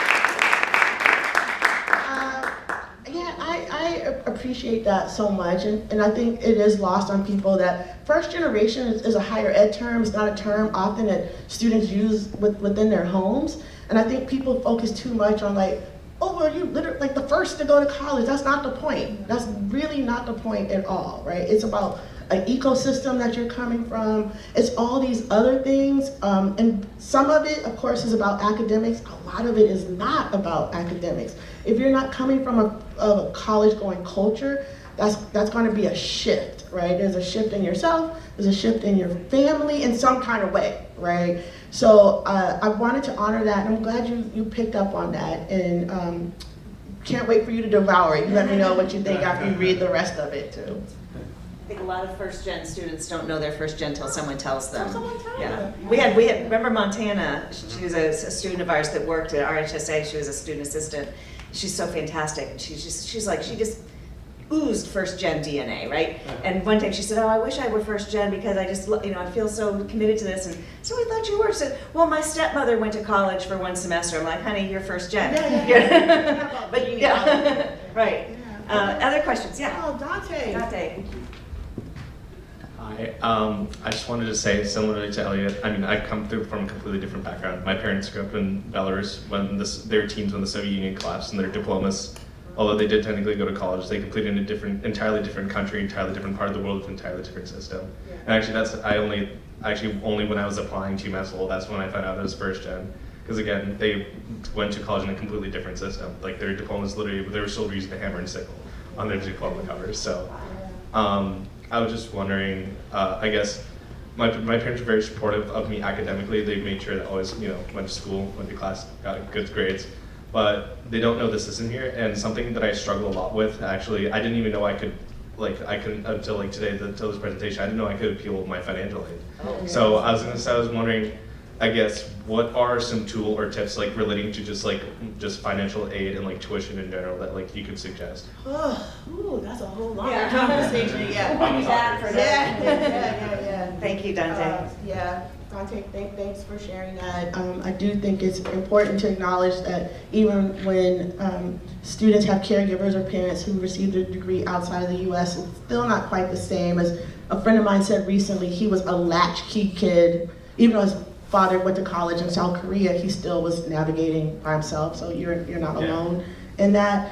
S2: Yeah, I appreciate that so much, and I think it is lost on people that first generation is a higher ed term. It's not a term often that students use within their homes, and I think people focus too much on like, oh, well, you literally like the first to go to college. That's not the point. That's really not the point at all, right? It's about an ecosystem that you're coming from. It's all these other things, and some of it, of course, is about academics. A lot of it is not about academics. If you're not coming from a college-going culture, that's going to be a shift, right? There's a shift in yourself. There's a shift in your family in some kind of way, right? So I wanted to honor that, and I'm glad you picked up on that, and can't wait for you to devour it. You let me know what you think after you read the rest of it too.
S5: I think a lot of first-gen students don't know they're first-gen until someone tells them.
S2: Someone tells
S5: Yeah,
S2: them.
S5: we had. Remember Montana? She was a student of ours that worked at RHSA. She was a student assistant. She's so fantastic. And she's like, oozed first gen DNA, right? And one day she said, oh, I wish I were first gen because I just, I feel so committed to this. And so I thought you were. She said, well, my stepmother went to college for 1 semester. I'm like, honey, you're first gen.
S2: Yeah.
S5: But yeah, right. Other questions? Yeah.
S2: Oh, Dante.
S5: Dante.
S8: Hi, I just wanted to say, similarly to Elliot, I mean, I come through from a completely different background. My parents grew up in Belarus when they were teens when the Soviet Union collapsed, and their diplomas, although they did technically go to college, they completed in a entirely different country, entirely different part of the world with an entirely different system.
S2: Yeah.
S8: And actually, only when I was applying to UMass Lowell, that's when I found out it was first gen. Because again, they went to college in a completely different system. Like their diplomas literally, they were still using the hammer and sickle on their diploma covers. So. I was just wondering, I guess, my parents were very supportive of me academically. They made sure that I always, went to school, went to class, got good grades. But they don't know the system here, and something that I struggle a lot with, actually, I didn't even know I could, until today, until this presentation, I didn't know I could appeal my financial aid.
S5: Oh.
S8: So I was wondering, I guess, what are some tool or tips relating to just financial aid and tuition in general that you could suggest?
S2: Oh, ooh, that's a whole lot
S5: Yeah.
S2: of conversation. Yeah.
S5: We'll be back for that.
S2: Yeah.
S5: Thank you, Dante.
S2: Yeah, Dante, thanks for sharing that. I do think it's important to acknowledge that even when students have caregivers or parents who receive their degree outside of the U.S., it's still not quite the same. As a friend of mine said recently, he was a latchkey kid, even though his father went to college in South Korea, he still was navigating by himself, so you're not alone in that.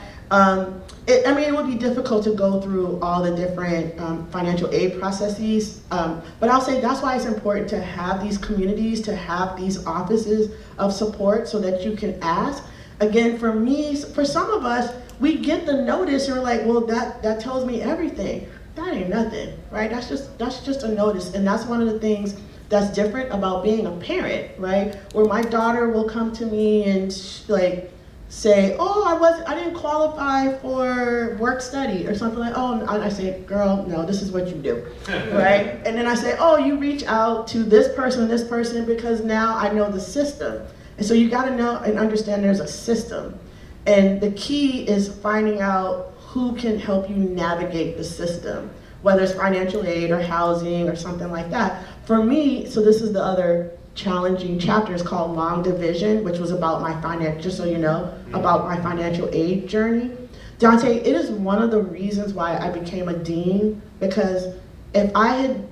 S2: It would be difficult to go through all the different financial aid processes, but I'll say that's why it's important to have these communities, to have these offices of support so that you can ask. Again, for me, for some of us, we get the notice and we're like, well, that tells me everything. That ain't nothing, right? That's just a notice, and that's one of the things that's different about being a parent, right? Where my daughter will come to me and say, oh, I didn't qualify for work study or something like, oh, and I say, girl, no, this is what you do, right? And then I say, oh, you reach out to this person because now I know the system. And so you gotta know and understand there's a system. And the key is finding out who can help you navigate the system, whether it's financial aid or housing or something like that. For me, so this is the other challenging chapter, is called Long Division, which was about my just so you know, about my financial aid journey. Dante, it is one of the reasons why I became a dean, because if I had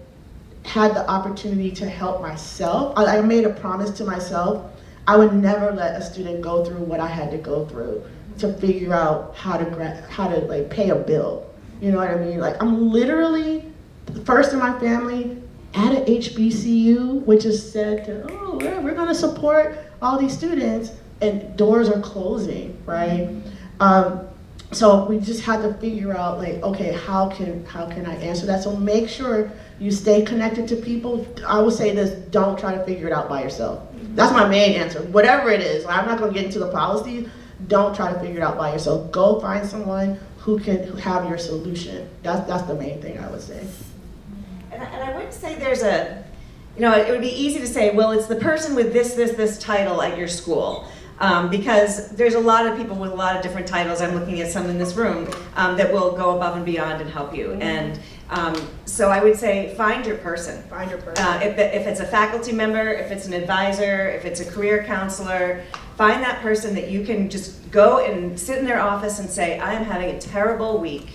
S2: had the opportunity to help myself, I made a promise to myself, I would never let a student go through what I had to go through to figure out how to pay a bill. You know what I mean? I'm literally the first in my family at a HBCU, which is said to, oh, we're gonna support all these students, and doors are closing, right? So we just had to figure out, okay, how can I answer that? So make sure you stay connected to people. I will say this, don't try to figure it out by yourself. That's my main answer. Whatever it is, I'm not gonna get into the policies, don't try to figure it out by yourself. Go find someone who can have your solution. That's the main thing I would say.
S5: And I wouldn't say there's it would be easy to say, well, it's the person with this title at your school. Because there's a lot of people with a lot of different titles. I'm looking at some in this room that will go above and beyond and help you. And so I would say, find your person.
S2: Find your person.
S5: If it's a faculty member, if it's an advisor, if it's a career counselor, find that person that you can just go and sit in their office and say, I am having a terrible week.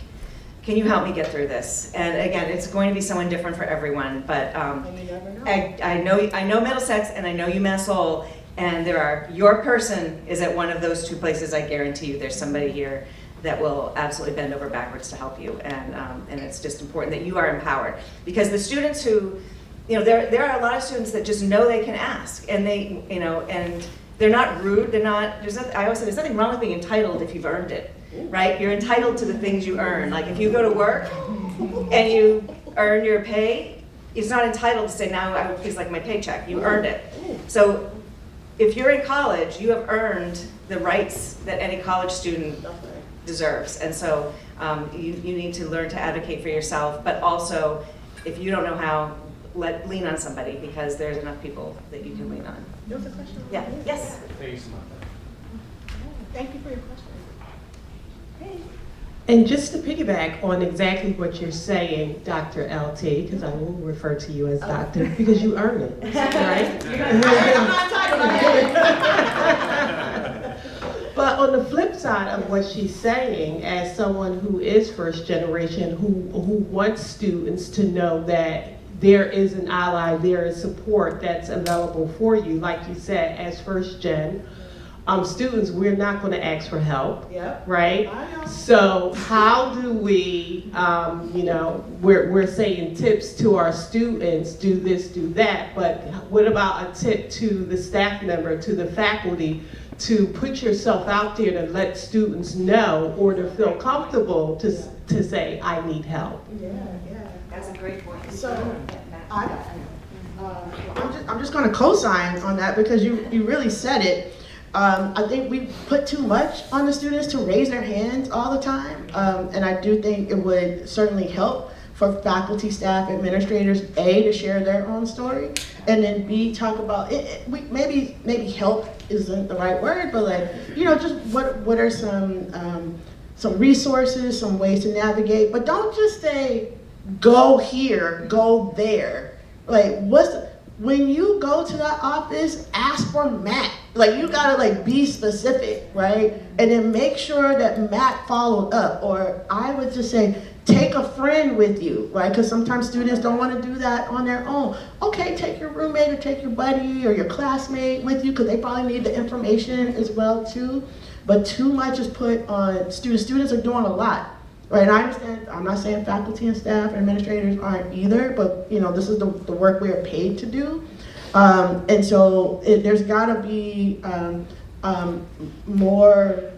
S5: Can you help me get through this? And again, it's going to be someone different for everyone, but I know Middlesex and I know UMass Lowell, and your person is at one of those two places. I guarantee you there's somebody here that will absolutely bend over backwards to help you, and it's just important that you are empowered, because the students who, there are a lot of students that just know they can ask, and and they're not rude, I always say there's nothing wrong with being entitled if you've earned it. Right? You're entitled to the things you earn. Like if you go to work and you earn your pay, it's not entitled to say, now I would please like my paycheck. You earned it. So if you're in college, you have earned the rights that any college student deserves. And so you need to learn to advocate for yourself, but also if you don't know how, lean on somebody, because there's enough people that you can lean on.
S2: There was a question.
S5: Yeah. Yes.
S2: Thank you for your question.
S9: And just to piggyback on exactly what you're saying, Dr. LT, because I will refer to you as doctor, because you earn it, right?
S2: I'm not talking about it.
S9: But on the flip side of what she's saying, as someone who is first generation, who wants students to know that there is an ally, there is support that's available for you, like you said, as first gen, students, we're not going to ask for help,
S2: Yep.
S9: right?
S2: I know.
S9: So how do we, we're saying tips to our students, do this, do that, but what about a tip to the staff member, to the faculty, to put yourself out there to let students know or to feel comfortable to say, I need help?
S2: Yeah.
S5: That's a great point.
S2: So, I'm just going to co-sign on that because you really said it. I think we put too much on the students to raise their hands all the time, and I do think it would certainly help for faculty, staff, administrators, A, to share their own story, and then B, talk about it. Maybe help isn't the right word, but like, just what are some resources, some ways to navigate, but don't just say, go here, go there. Like, when you go to that office, ask for Matt. Like, you gotta be specific, right? And then make sure that Matt followed up. Or I would just say, take a friend with you, right? Because sometimes students don't want to do that on their own. Okay, take your roommate or take your buddy or your classmate with you because they probably need the information as well too. But too much is put on students. Students are doing a lot. Right, and I understand, I'm not saying faculty and staff and administrators aren't either, but this is the work we are paid to do. And so there's gotta be more,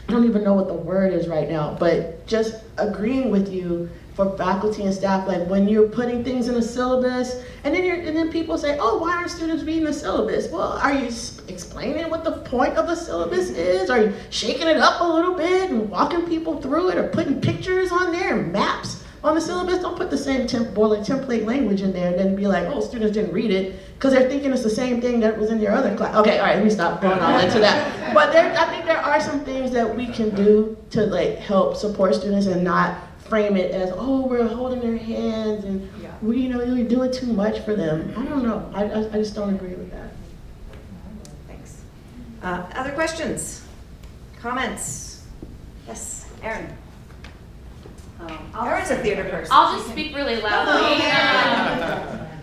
S2: I don't even know what the word is right now, but just agreeing with you for faculty and staff, like when you're putting things in a syllabus, and then people say, oh, why aren't students reading the syllabus? Well, are you explaining what the point of the syllabus is? Are you shaking it up a little bit and walking people through it, or putting pictures on there and maps on the syllabus? Don't put the same template language in there and then be like, oh, students didn't read it, because they're thinking it's the same thing that was in your other class. Okay, all right, let me stop going on into that. But I think there are some things that we can do to help support students and not frame it as, oh, we're holding their hands and we're doing too much for them. I don't know. I just don't agree with that.
S5: Thanks. Other questions? Comments? Yes, Erin. Erin's a theater person.
S10: I'll just speak really loudly.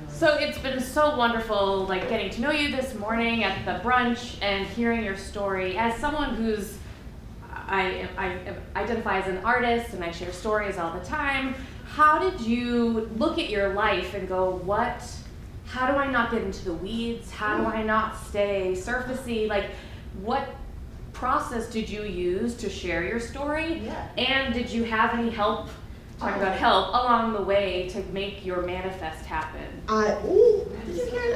S10: So it's been so wonderful, getting to know you this morning at the brunch and hearing your story. As someone who's I identify as an artist and I share stories all the time. How did you look at your life and go, how do I not get into the weeds? How do I not stay surfacey? What process did you use to share your story?
S2: Yeah.
S10: And did you have any help, talking about help, along the way to make your manifest happen?
S2: Did you hear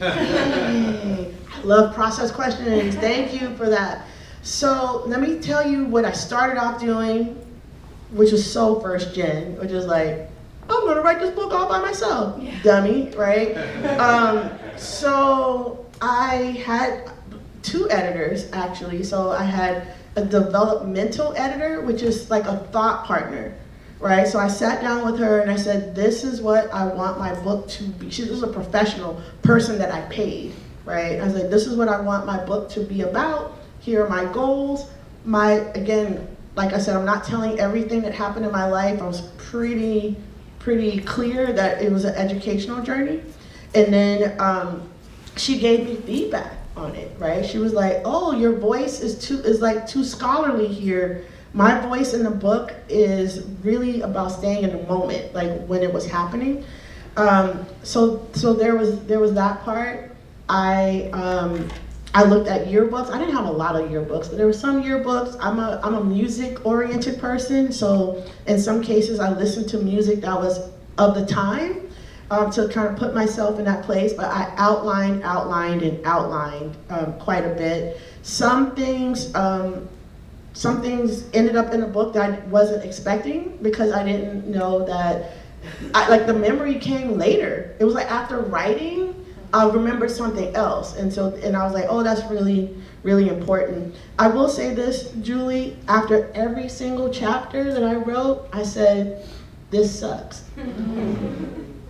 S2: that? I love process questions. Thank you for that. So let me tell you what I started off doing, which was so first gen, which is I'm gonna write this book all by myself, dummy, right? So I had 2 editors actually. So I had a developmental editor, which is like a thought partner, right? So I sat down with her and I said, this is what I want my book to be. She was a professional person that I paid, right? I was like, this is what I want my book to be about. Here are my goals. Again, like I said, I'm not telling everything that happened in my life. I was pretty clear that it was an educational journey. And then she gave me feedback on it, right? She was like, oh, your voice is too scholarly here. My voice in the book is really about staying in the moment, when it was happening. So there was that part. I looked at yearbooks. I didn't have a lot of yearbooks, but there were some yearbooks. I'm a music-oriented person, so in some cases I listened to music that was of the time to kind of put myself in that place, but I outlined quite a bit. Some things ended up in the book that I wasn't expecting because I didn't know that, the memory came later. It was after writing, I'll remember something else. And I was like, oh, that's really, really important. I will say this, Julie, after every single chapter that I wrote, I said, this sucks.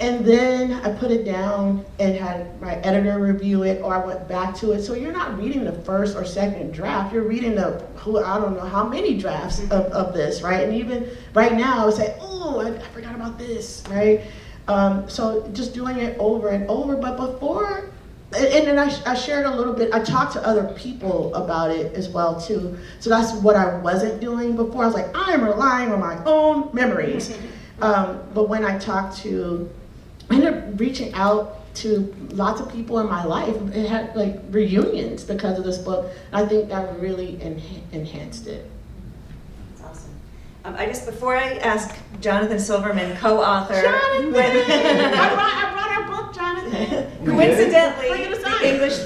S2: And then I put it down and had my editor review it, or I went back to it. So you're not reading the first or second draft, you're reading I don't know how many drafts of this, right? And even right now I would say, oh, I forgot about this, right? So just doing it over and over, but before, and then I shared a little bit, I talked to other people about it as well too. So that's what I wasn't doing before. I was like, I'm relying on my own memories. But when I I ended up reaching out to lots of people in my life. It had like reunions because of this book. I think that really enhanced it.
S5: That's awesome. Before I ask Jonathan Silverman, co-author.
S2: Jonathan! I brought our book, Jonathan.
S5: Coincidentally, the English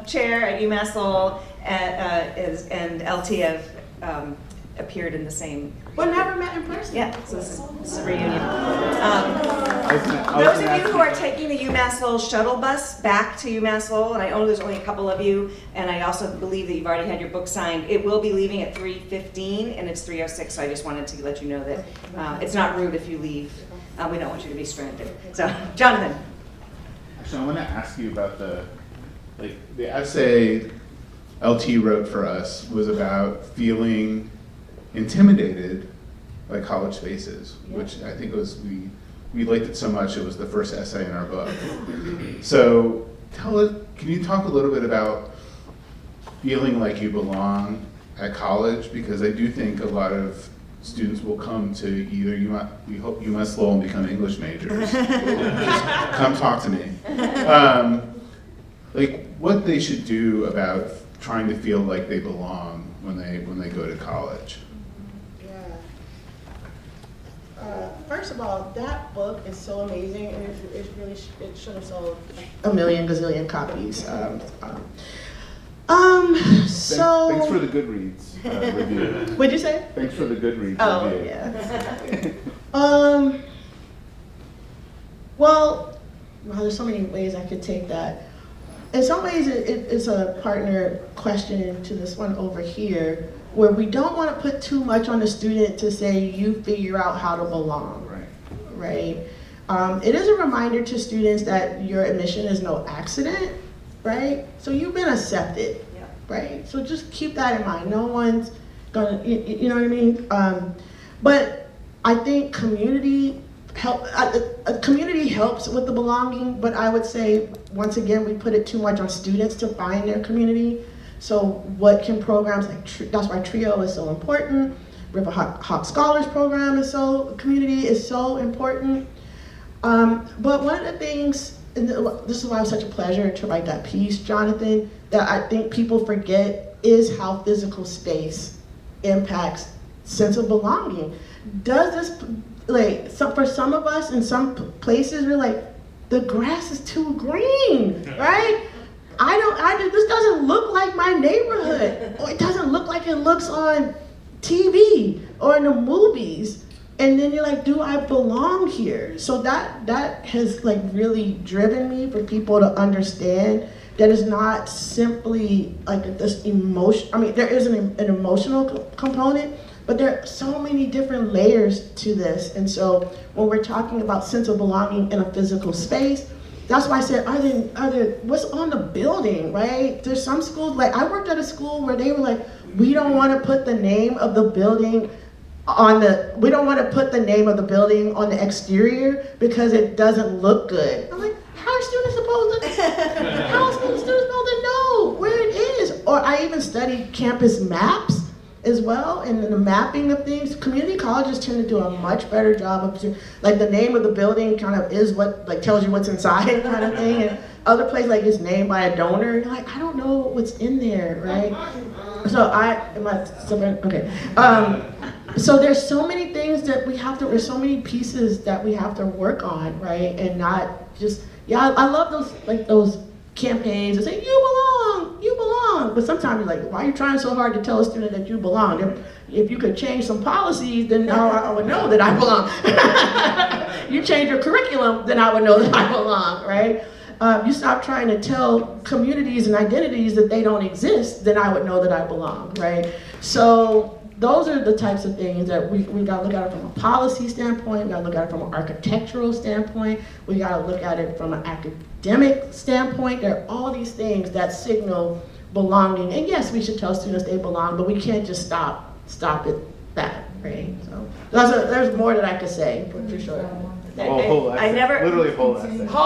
S5: chair at UMass Lowell and LT have appeared in the same.
S2: But never met in person.
S5: Yeah, so this is a reunion. Those of you who are taking the UMass Lowell shuttle bus back to UMass Lowell, and I know there's only a couple of you, and I also believe that you've already had your book signed, it will be leaving at 3:15, and it's 3:06, so I just wanted to let you know that it's not rude if you leave. We don't want you to be stranded. So, Jonathan.
S11: Actually, I want to ask you about the essay LT wrote for us was about feeling intimidated by college spaces, which I think we liked it so much it was the first essay in our book. So can you talk a little bit about feeling like you belong at college? Because I do think a lot of students will come to either UMass Lowell and become English majors. Just come talk to me. Like what they should do about trying to feel like they belong when they go to college.
S2: First of all, that book is so amazing, and it should have sold a million gazillion copies. So
S11: thanks for the Goodreads review.
S2: What'd you say?
S11: Thanks for the Goodreads review.
S2: Yeah. Well, there's so many ways I could take that. In some ways, it's a partner question to this one over here, where we don't want to put too much on the student to say, you figure out how to belong, right? It is a reminder to students that your admission is no accident, right? So you've been accepted, right? So just keep that in mind. No one's gonna, you know what I mean? But I think community helps with the belonging, but I would say, once again, we put it too much on students to find their community. So what can programs like, that's why TRIO is so important. River Hop Scholars Program community is so important. But one of the things, and this is why it was such a pleasure to write that piece, Jonathan, that I think people forget is how physical space impacts sense of belonging. Does this, for some of us in some places, we're like, the grass is too green, right? This doesn't look like my neighborhood, or it doesn't look like it looks on TV or in the movies. And then you're like, do I belong here? So that has like really driven me for people to understand that it's not simply like this emotion. I mean, there is an emotional component, but there are so many different layers to this. And so when we're talking about sense of belonging in a physical space, that's why I said, are there, what's on the building, right? There's some schools, like I worked at a school where they were like, we don't want to put the name of the building on the exterior because it doesn't look good. I'm like, how are students supposed to know where it is? Or I even studied campus maps as well, and the mapping of things. Community colleges tend to do a much better job of, like, the name of the building kind of is what, like, tells you what's inside kind of thing, and other places, like, it's named by a donor, and you're like, I don't know what's in there, right? So so there's so many things that there's so many pieces that we have to work on, right? And not just, I love those campaigns that say, you belong. But sometimes you're like, why are you trying so hard to tell a student that you belong? If you could change some policies, then I would know that I belong. You change your curriculum, then I would know that I belong, right? you stop trying to tell communities and identities that they don't exist, then I would know that I belong, right? So those are the types of things that we gotta look at it from a policy standpoint, we gotta look at it from an architectural standpoint, we gotta look at it from an academic standpoint. There are all these things that signal belonging. And yes, we should tell students they belong, but we can't just stop at that, right? So there's more that I could say, for sure.
S5: I never,
S11: Literally a whole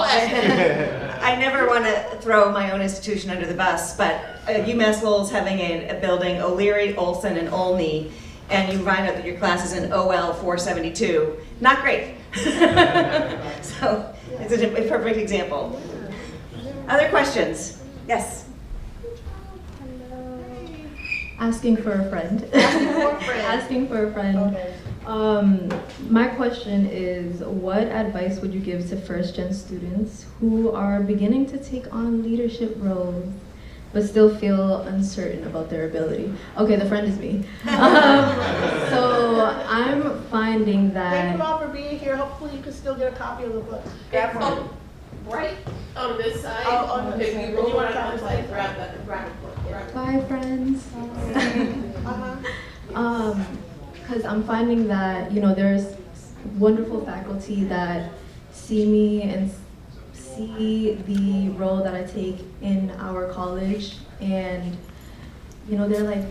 S11: essay.
S5: I never want to throw my own institution under the bus, but UMass Lowell's having a building, O'Leary, Olson, and Olney, and you find out that your class is in OL 472. Not great. So it's a perfect example. Other questions? Yes.
S12: Asking for a friend. Asking for a friend.
S2: Okay.
S12: My question is, what advice would you give to first-gen students who are beginning to take on leadership roles but still feel uncertain about their ability? Okay, the friend is me. So I'm finding that...
S2: Thank you all for being here. Hopefully you can still get a copy of the book.
S4: Right on this side.
S2: Oh, on this
S4: If
S2: side.
S4: you really want to like grab the book. Yeah.
S12: Bye, friends. Because I'm finding that, there's wonderful faculty that see me and see the role that I take in our college, and, they're like,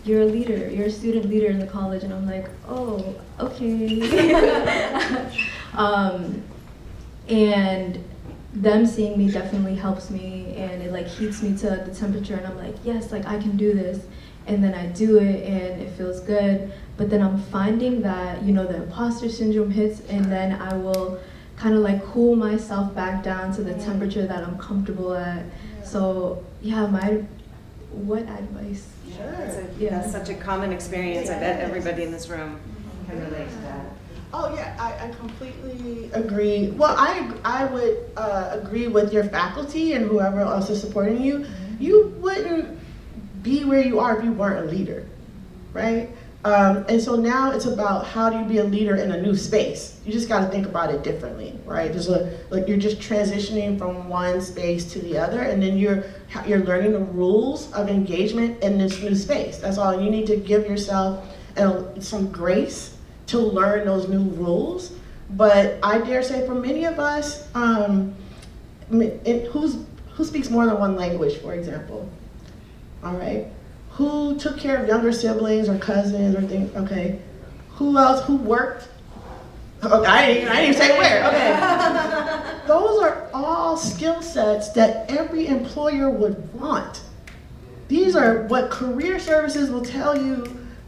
S12: you're a leader, you're a student leader in the college, and I'm like, oh, okay. And them seeing me definitely helps me, and it heats me to the temperature, and I'm like, yes, I can do this. And then I do it and it feels good. But then I'm finding that, the imposter syndrome hits, and then I will kind of cool myself back down to the temperature that I'm comfortable at. So yeah, what advice?
S5: Sure. That's such a common experience. I bet everybody in this room can relate to that.
S2: Oh yeah, I completely agree. Well, I would agree with your faculty and whoever else is supporting you. You wouldn't be where you are if you weren't a leader, right? And so now it's about how do you be a leader in a new space. You just got to think about it differently, right? There's you're just transitioning from one space to the other, and then you're learning the rules of engagement in this new space. That's all. You need to give yourself some grace to learn those new rules. But I dare say for many of us, who speaks more than one language, for example? All right. Who took care of younger siblings or cousins or things? Okay. Who else? Who worked? Okay, I didn't even say where. Okay. Those are all skill sets that every employer would want. These are what career services will tell you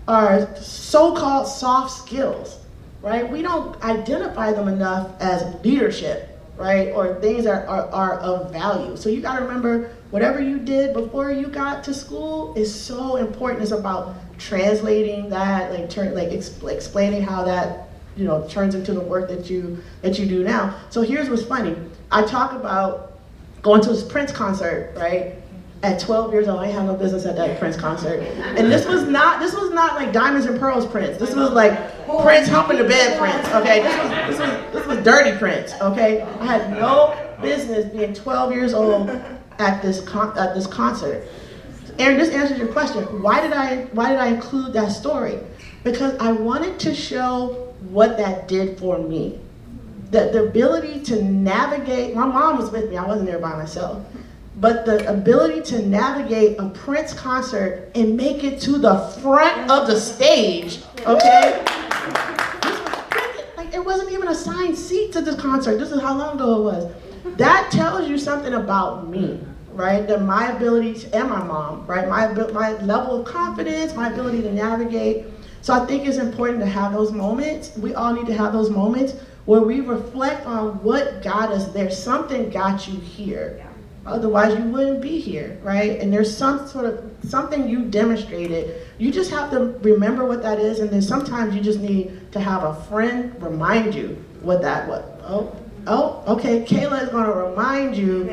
S2: are so-called soft skills, right? We don't identify them enough as leadership, right? Or things that are of value. So you got to remember, whatever you did before you got to school is so important. It's about translating that, explaining how that, turns into the work that you do now. So here's what's funny. I talk about going to this Prince concert, right? At 12 years old, I ain't had no business at that Prince concert. And this was not like Diamonds and Pearls Prince. This was like Prince humping the bed Prince, okay? This was dirty Prince, okay? I had no business being 12 years old at this concert. Aaron, this answers your question. Why did I include that story? Because I wanted to show what that did for me. The ability to navigate, my mom was with me, I wasn't there by myself. But the ability to navigate a Prince concert and make it to the front of the stage, okay? It wasn't even assigned seat to this concert. This is how long ago it was. That tells you something about me, right? That my ability and my mom, right? My level of confidence, my ability to navigate. So I think it's important to have those moments. We all need to have those moments where we reflect on what got us there. Something got you here. Otherwise you wouldn't be here, right? And there's something you demonstrated. You just have to remember what that is, and then sometimes you just need to have a friend remind you what that was. Oh, okay, Kayla is gonna remind you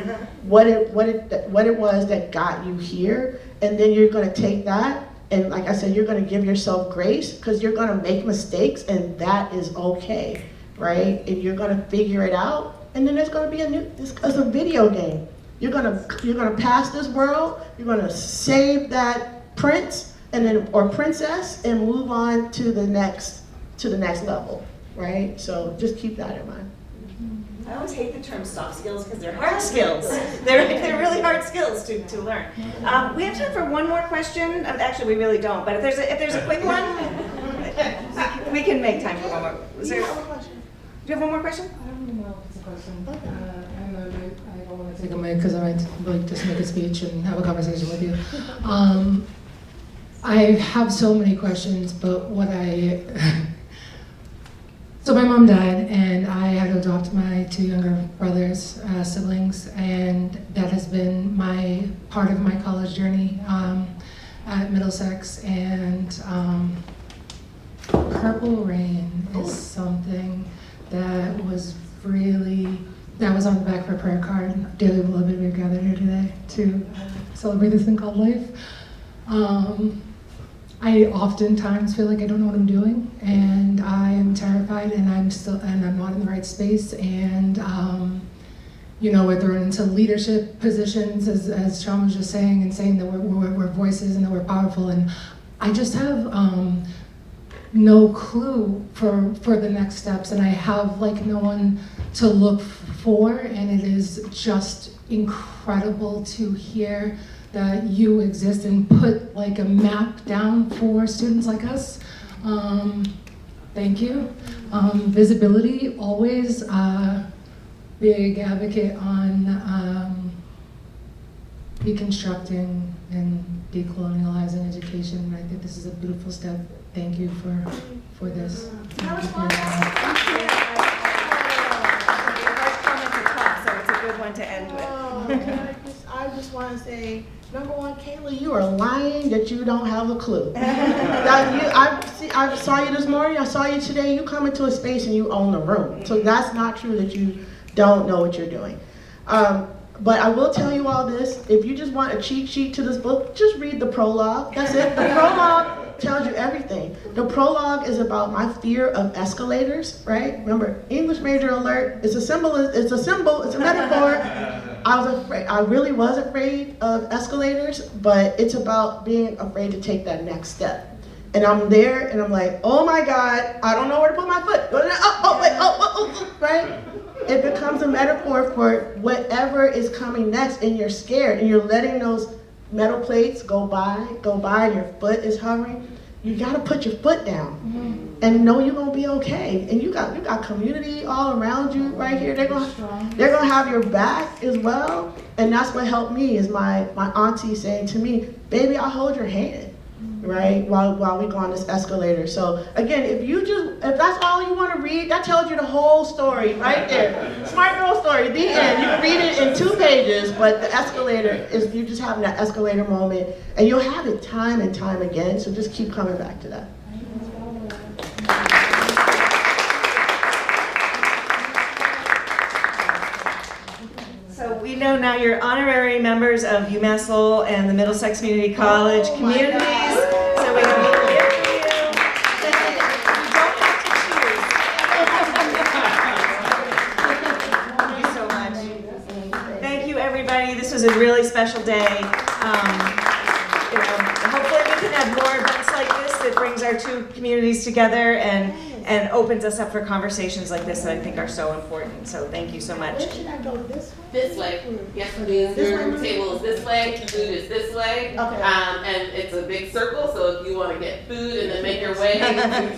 S2: what it was that got you here, and then you're gonna take that, and like I said, you're gonna give yourself grace, because you're gonna make mistakes, and that is okay, right? And you're gonna figure it out, and then there's gonna be it's a video game. You're gonna pass this world, you're gonna save that prince or princess and move on to the next level, right? So just keep that in mind.
S5: I always hate the term soft skills because they're hard skills. They're really hard skills to learn. We have time for one more question. Actually, we really don't. But if there's a quick one, we can make time for one more. Do you have one more question?
S3: I don't know if it's a question. I don't want to take a mic because I might like just make a speech and have a conversation with you. I have so many questions, but so my mom died, and I had to adopt my 2 younger brothers, siblings, and that has been part of my college journey at Middlesex. And Purple Rain is something that was on the back of a prayer card. Dearly beloved, we are gathered here today to celebrate this thing called life. I oftentimes feel like I don't know what I'm doing, and I am terrified, and I'm not in the right space, and we're thrown into leadership positions, as Sean was just saying, and saying that we're voices and that we're powerful, and I just have no clue for the next steps, and I have no one to look for, and it is just incredible to hear that you exist and put a map down for students like us. Thank you. Visibility, always big advocate on deconstructing and decolonializing education. I think this is a beautiful step. Thank you for this. Thank you for your time.
S5: So it's a good one to end with.
S2: I just want to say, number one, Kayla, you are lying that you don't have a clue. I saw you this morning, I saw you today, you come into a space and you own the room. So that's not true that you don't know what you're doing. But I will tell you all this, if you just want a cheat sheet to this book, just read the prologue, that's it. The prologue tells you everything. The prologue is about my fear of escalators, right? Remember, English major alert, it's a symbol, it's a metaphor. I was afraid, I really was afraid of escalators, but it's about being afraid to take that next step. And I'm there and I'm like, oh my God, I don't know where to put my foot. Right? It becomes a metaphor for whatever is coming next, and you're scared and you're letting those metal plates go by, and your foot is hovering. You gotta put your foot down and know you're gonna be okay. And you got community all around you right here. They're gonna have your back as well. And that's what helped me is my auntie saying to me, baby, I'll hold your hand, right? While we go on this escalator. So again, if that's all you wanna read, that tells you the whole story right there. Smart girl story, the end. You can read it in 2 pages, but the escalator is, you just having that escalator moment, and you'll have it time and time again, so just keep coming back to that.
S5: So we know now you're honorary members of UMass Lowell and the Middlesex Community College communities. So we have a little gift for you. You don't have to choose. Thank you so much. Thank you, everybody. This was a really special day. Hopefully we can have more events like this that brings our 2 communities together and opens us up for conversations like this that I think are so important. So thank you so much.
S2: Where should I go, this way?
S4: This way. Yes, please. Your table is this way, food is this way.
S2: Okay.
S4: And it's a big circle, so if you want to get food and then make your way, you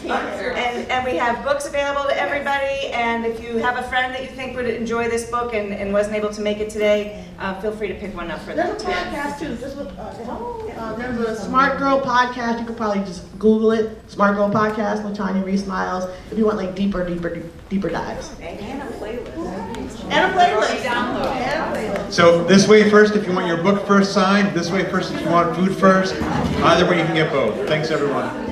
S4: can.
S5: And we have books available to everybody, and if you have a friend that you think would enjoy this book and wasn't able to make it today, feel free to pick one up for them.
S2: There's a podcast too. There's a Smart Girl podcast. You could probably just Google it. Smart Girl podcast with Rease Miles. If you want deeper dives.
S5: And a playlist.
S2: And a playlist.
S1: So this way first if you want your book first signed, this way first if you want food first. Either way you can get both. Thanks everyone.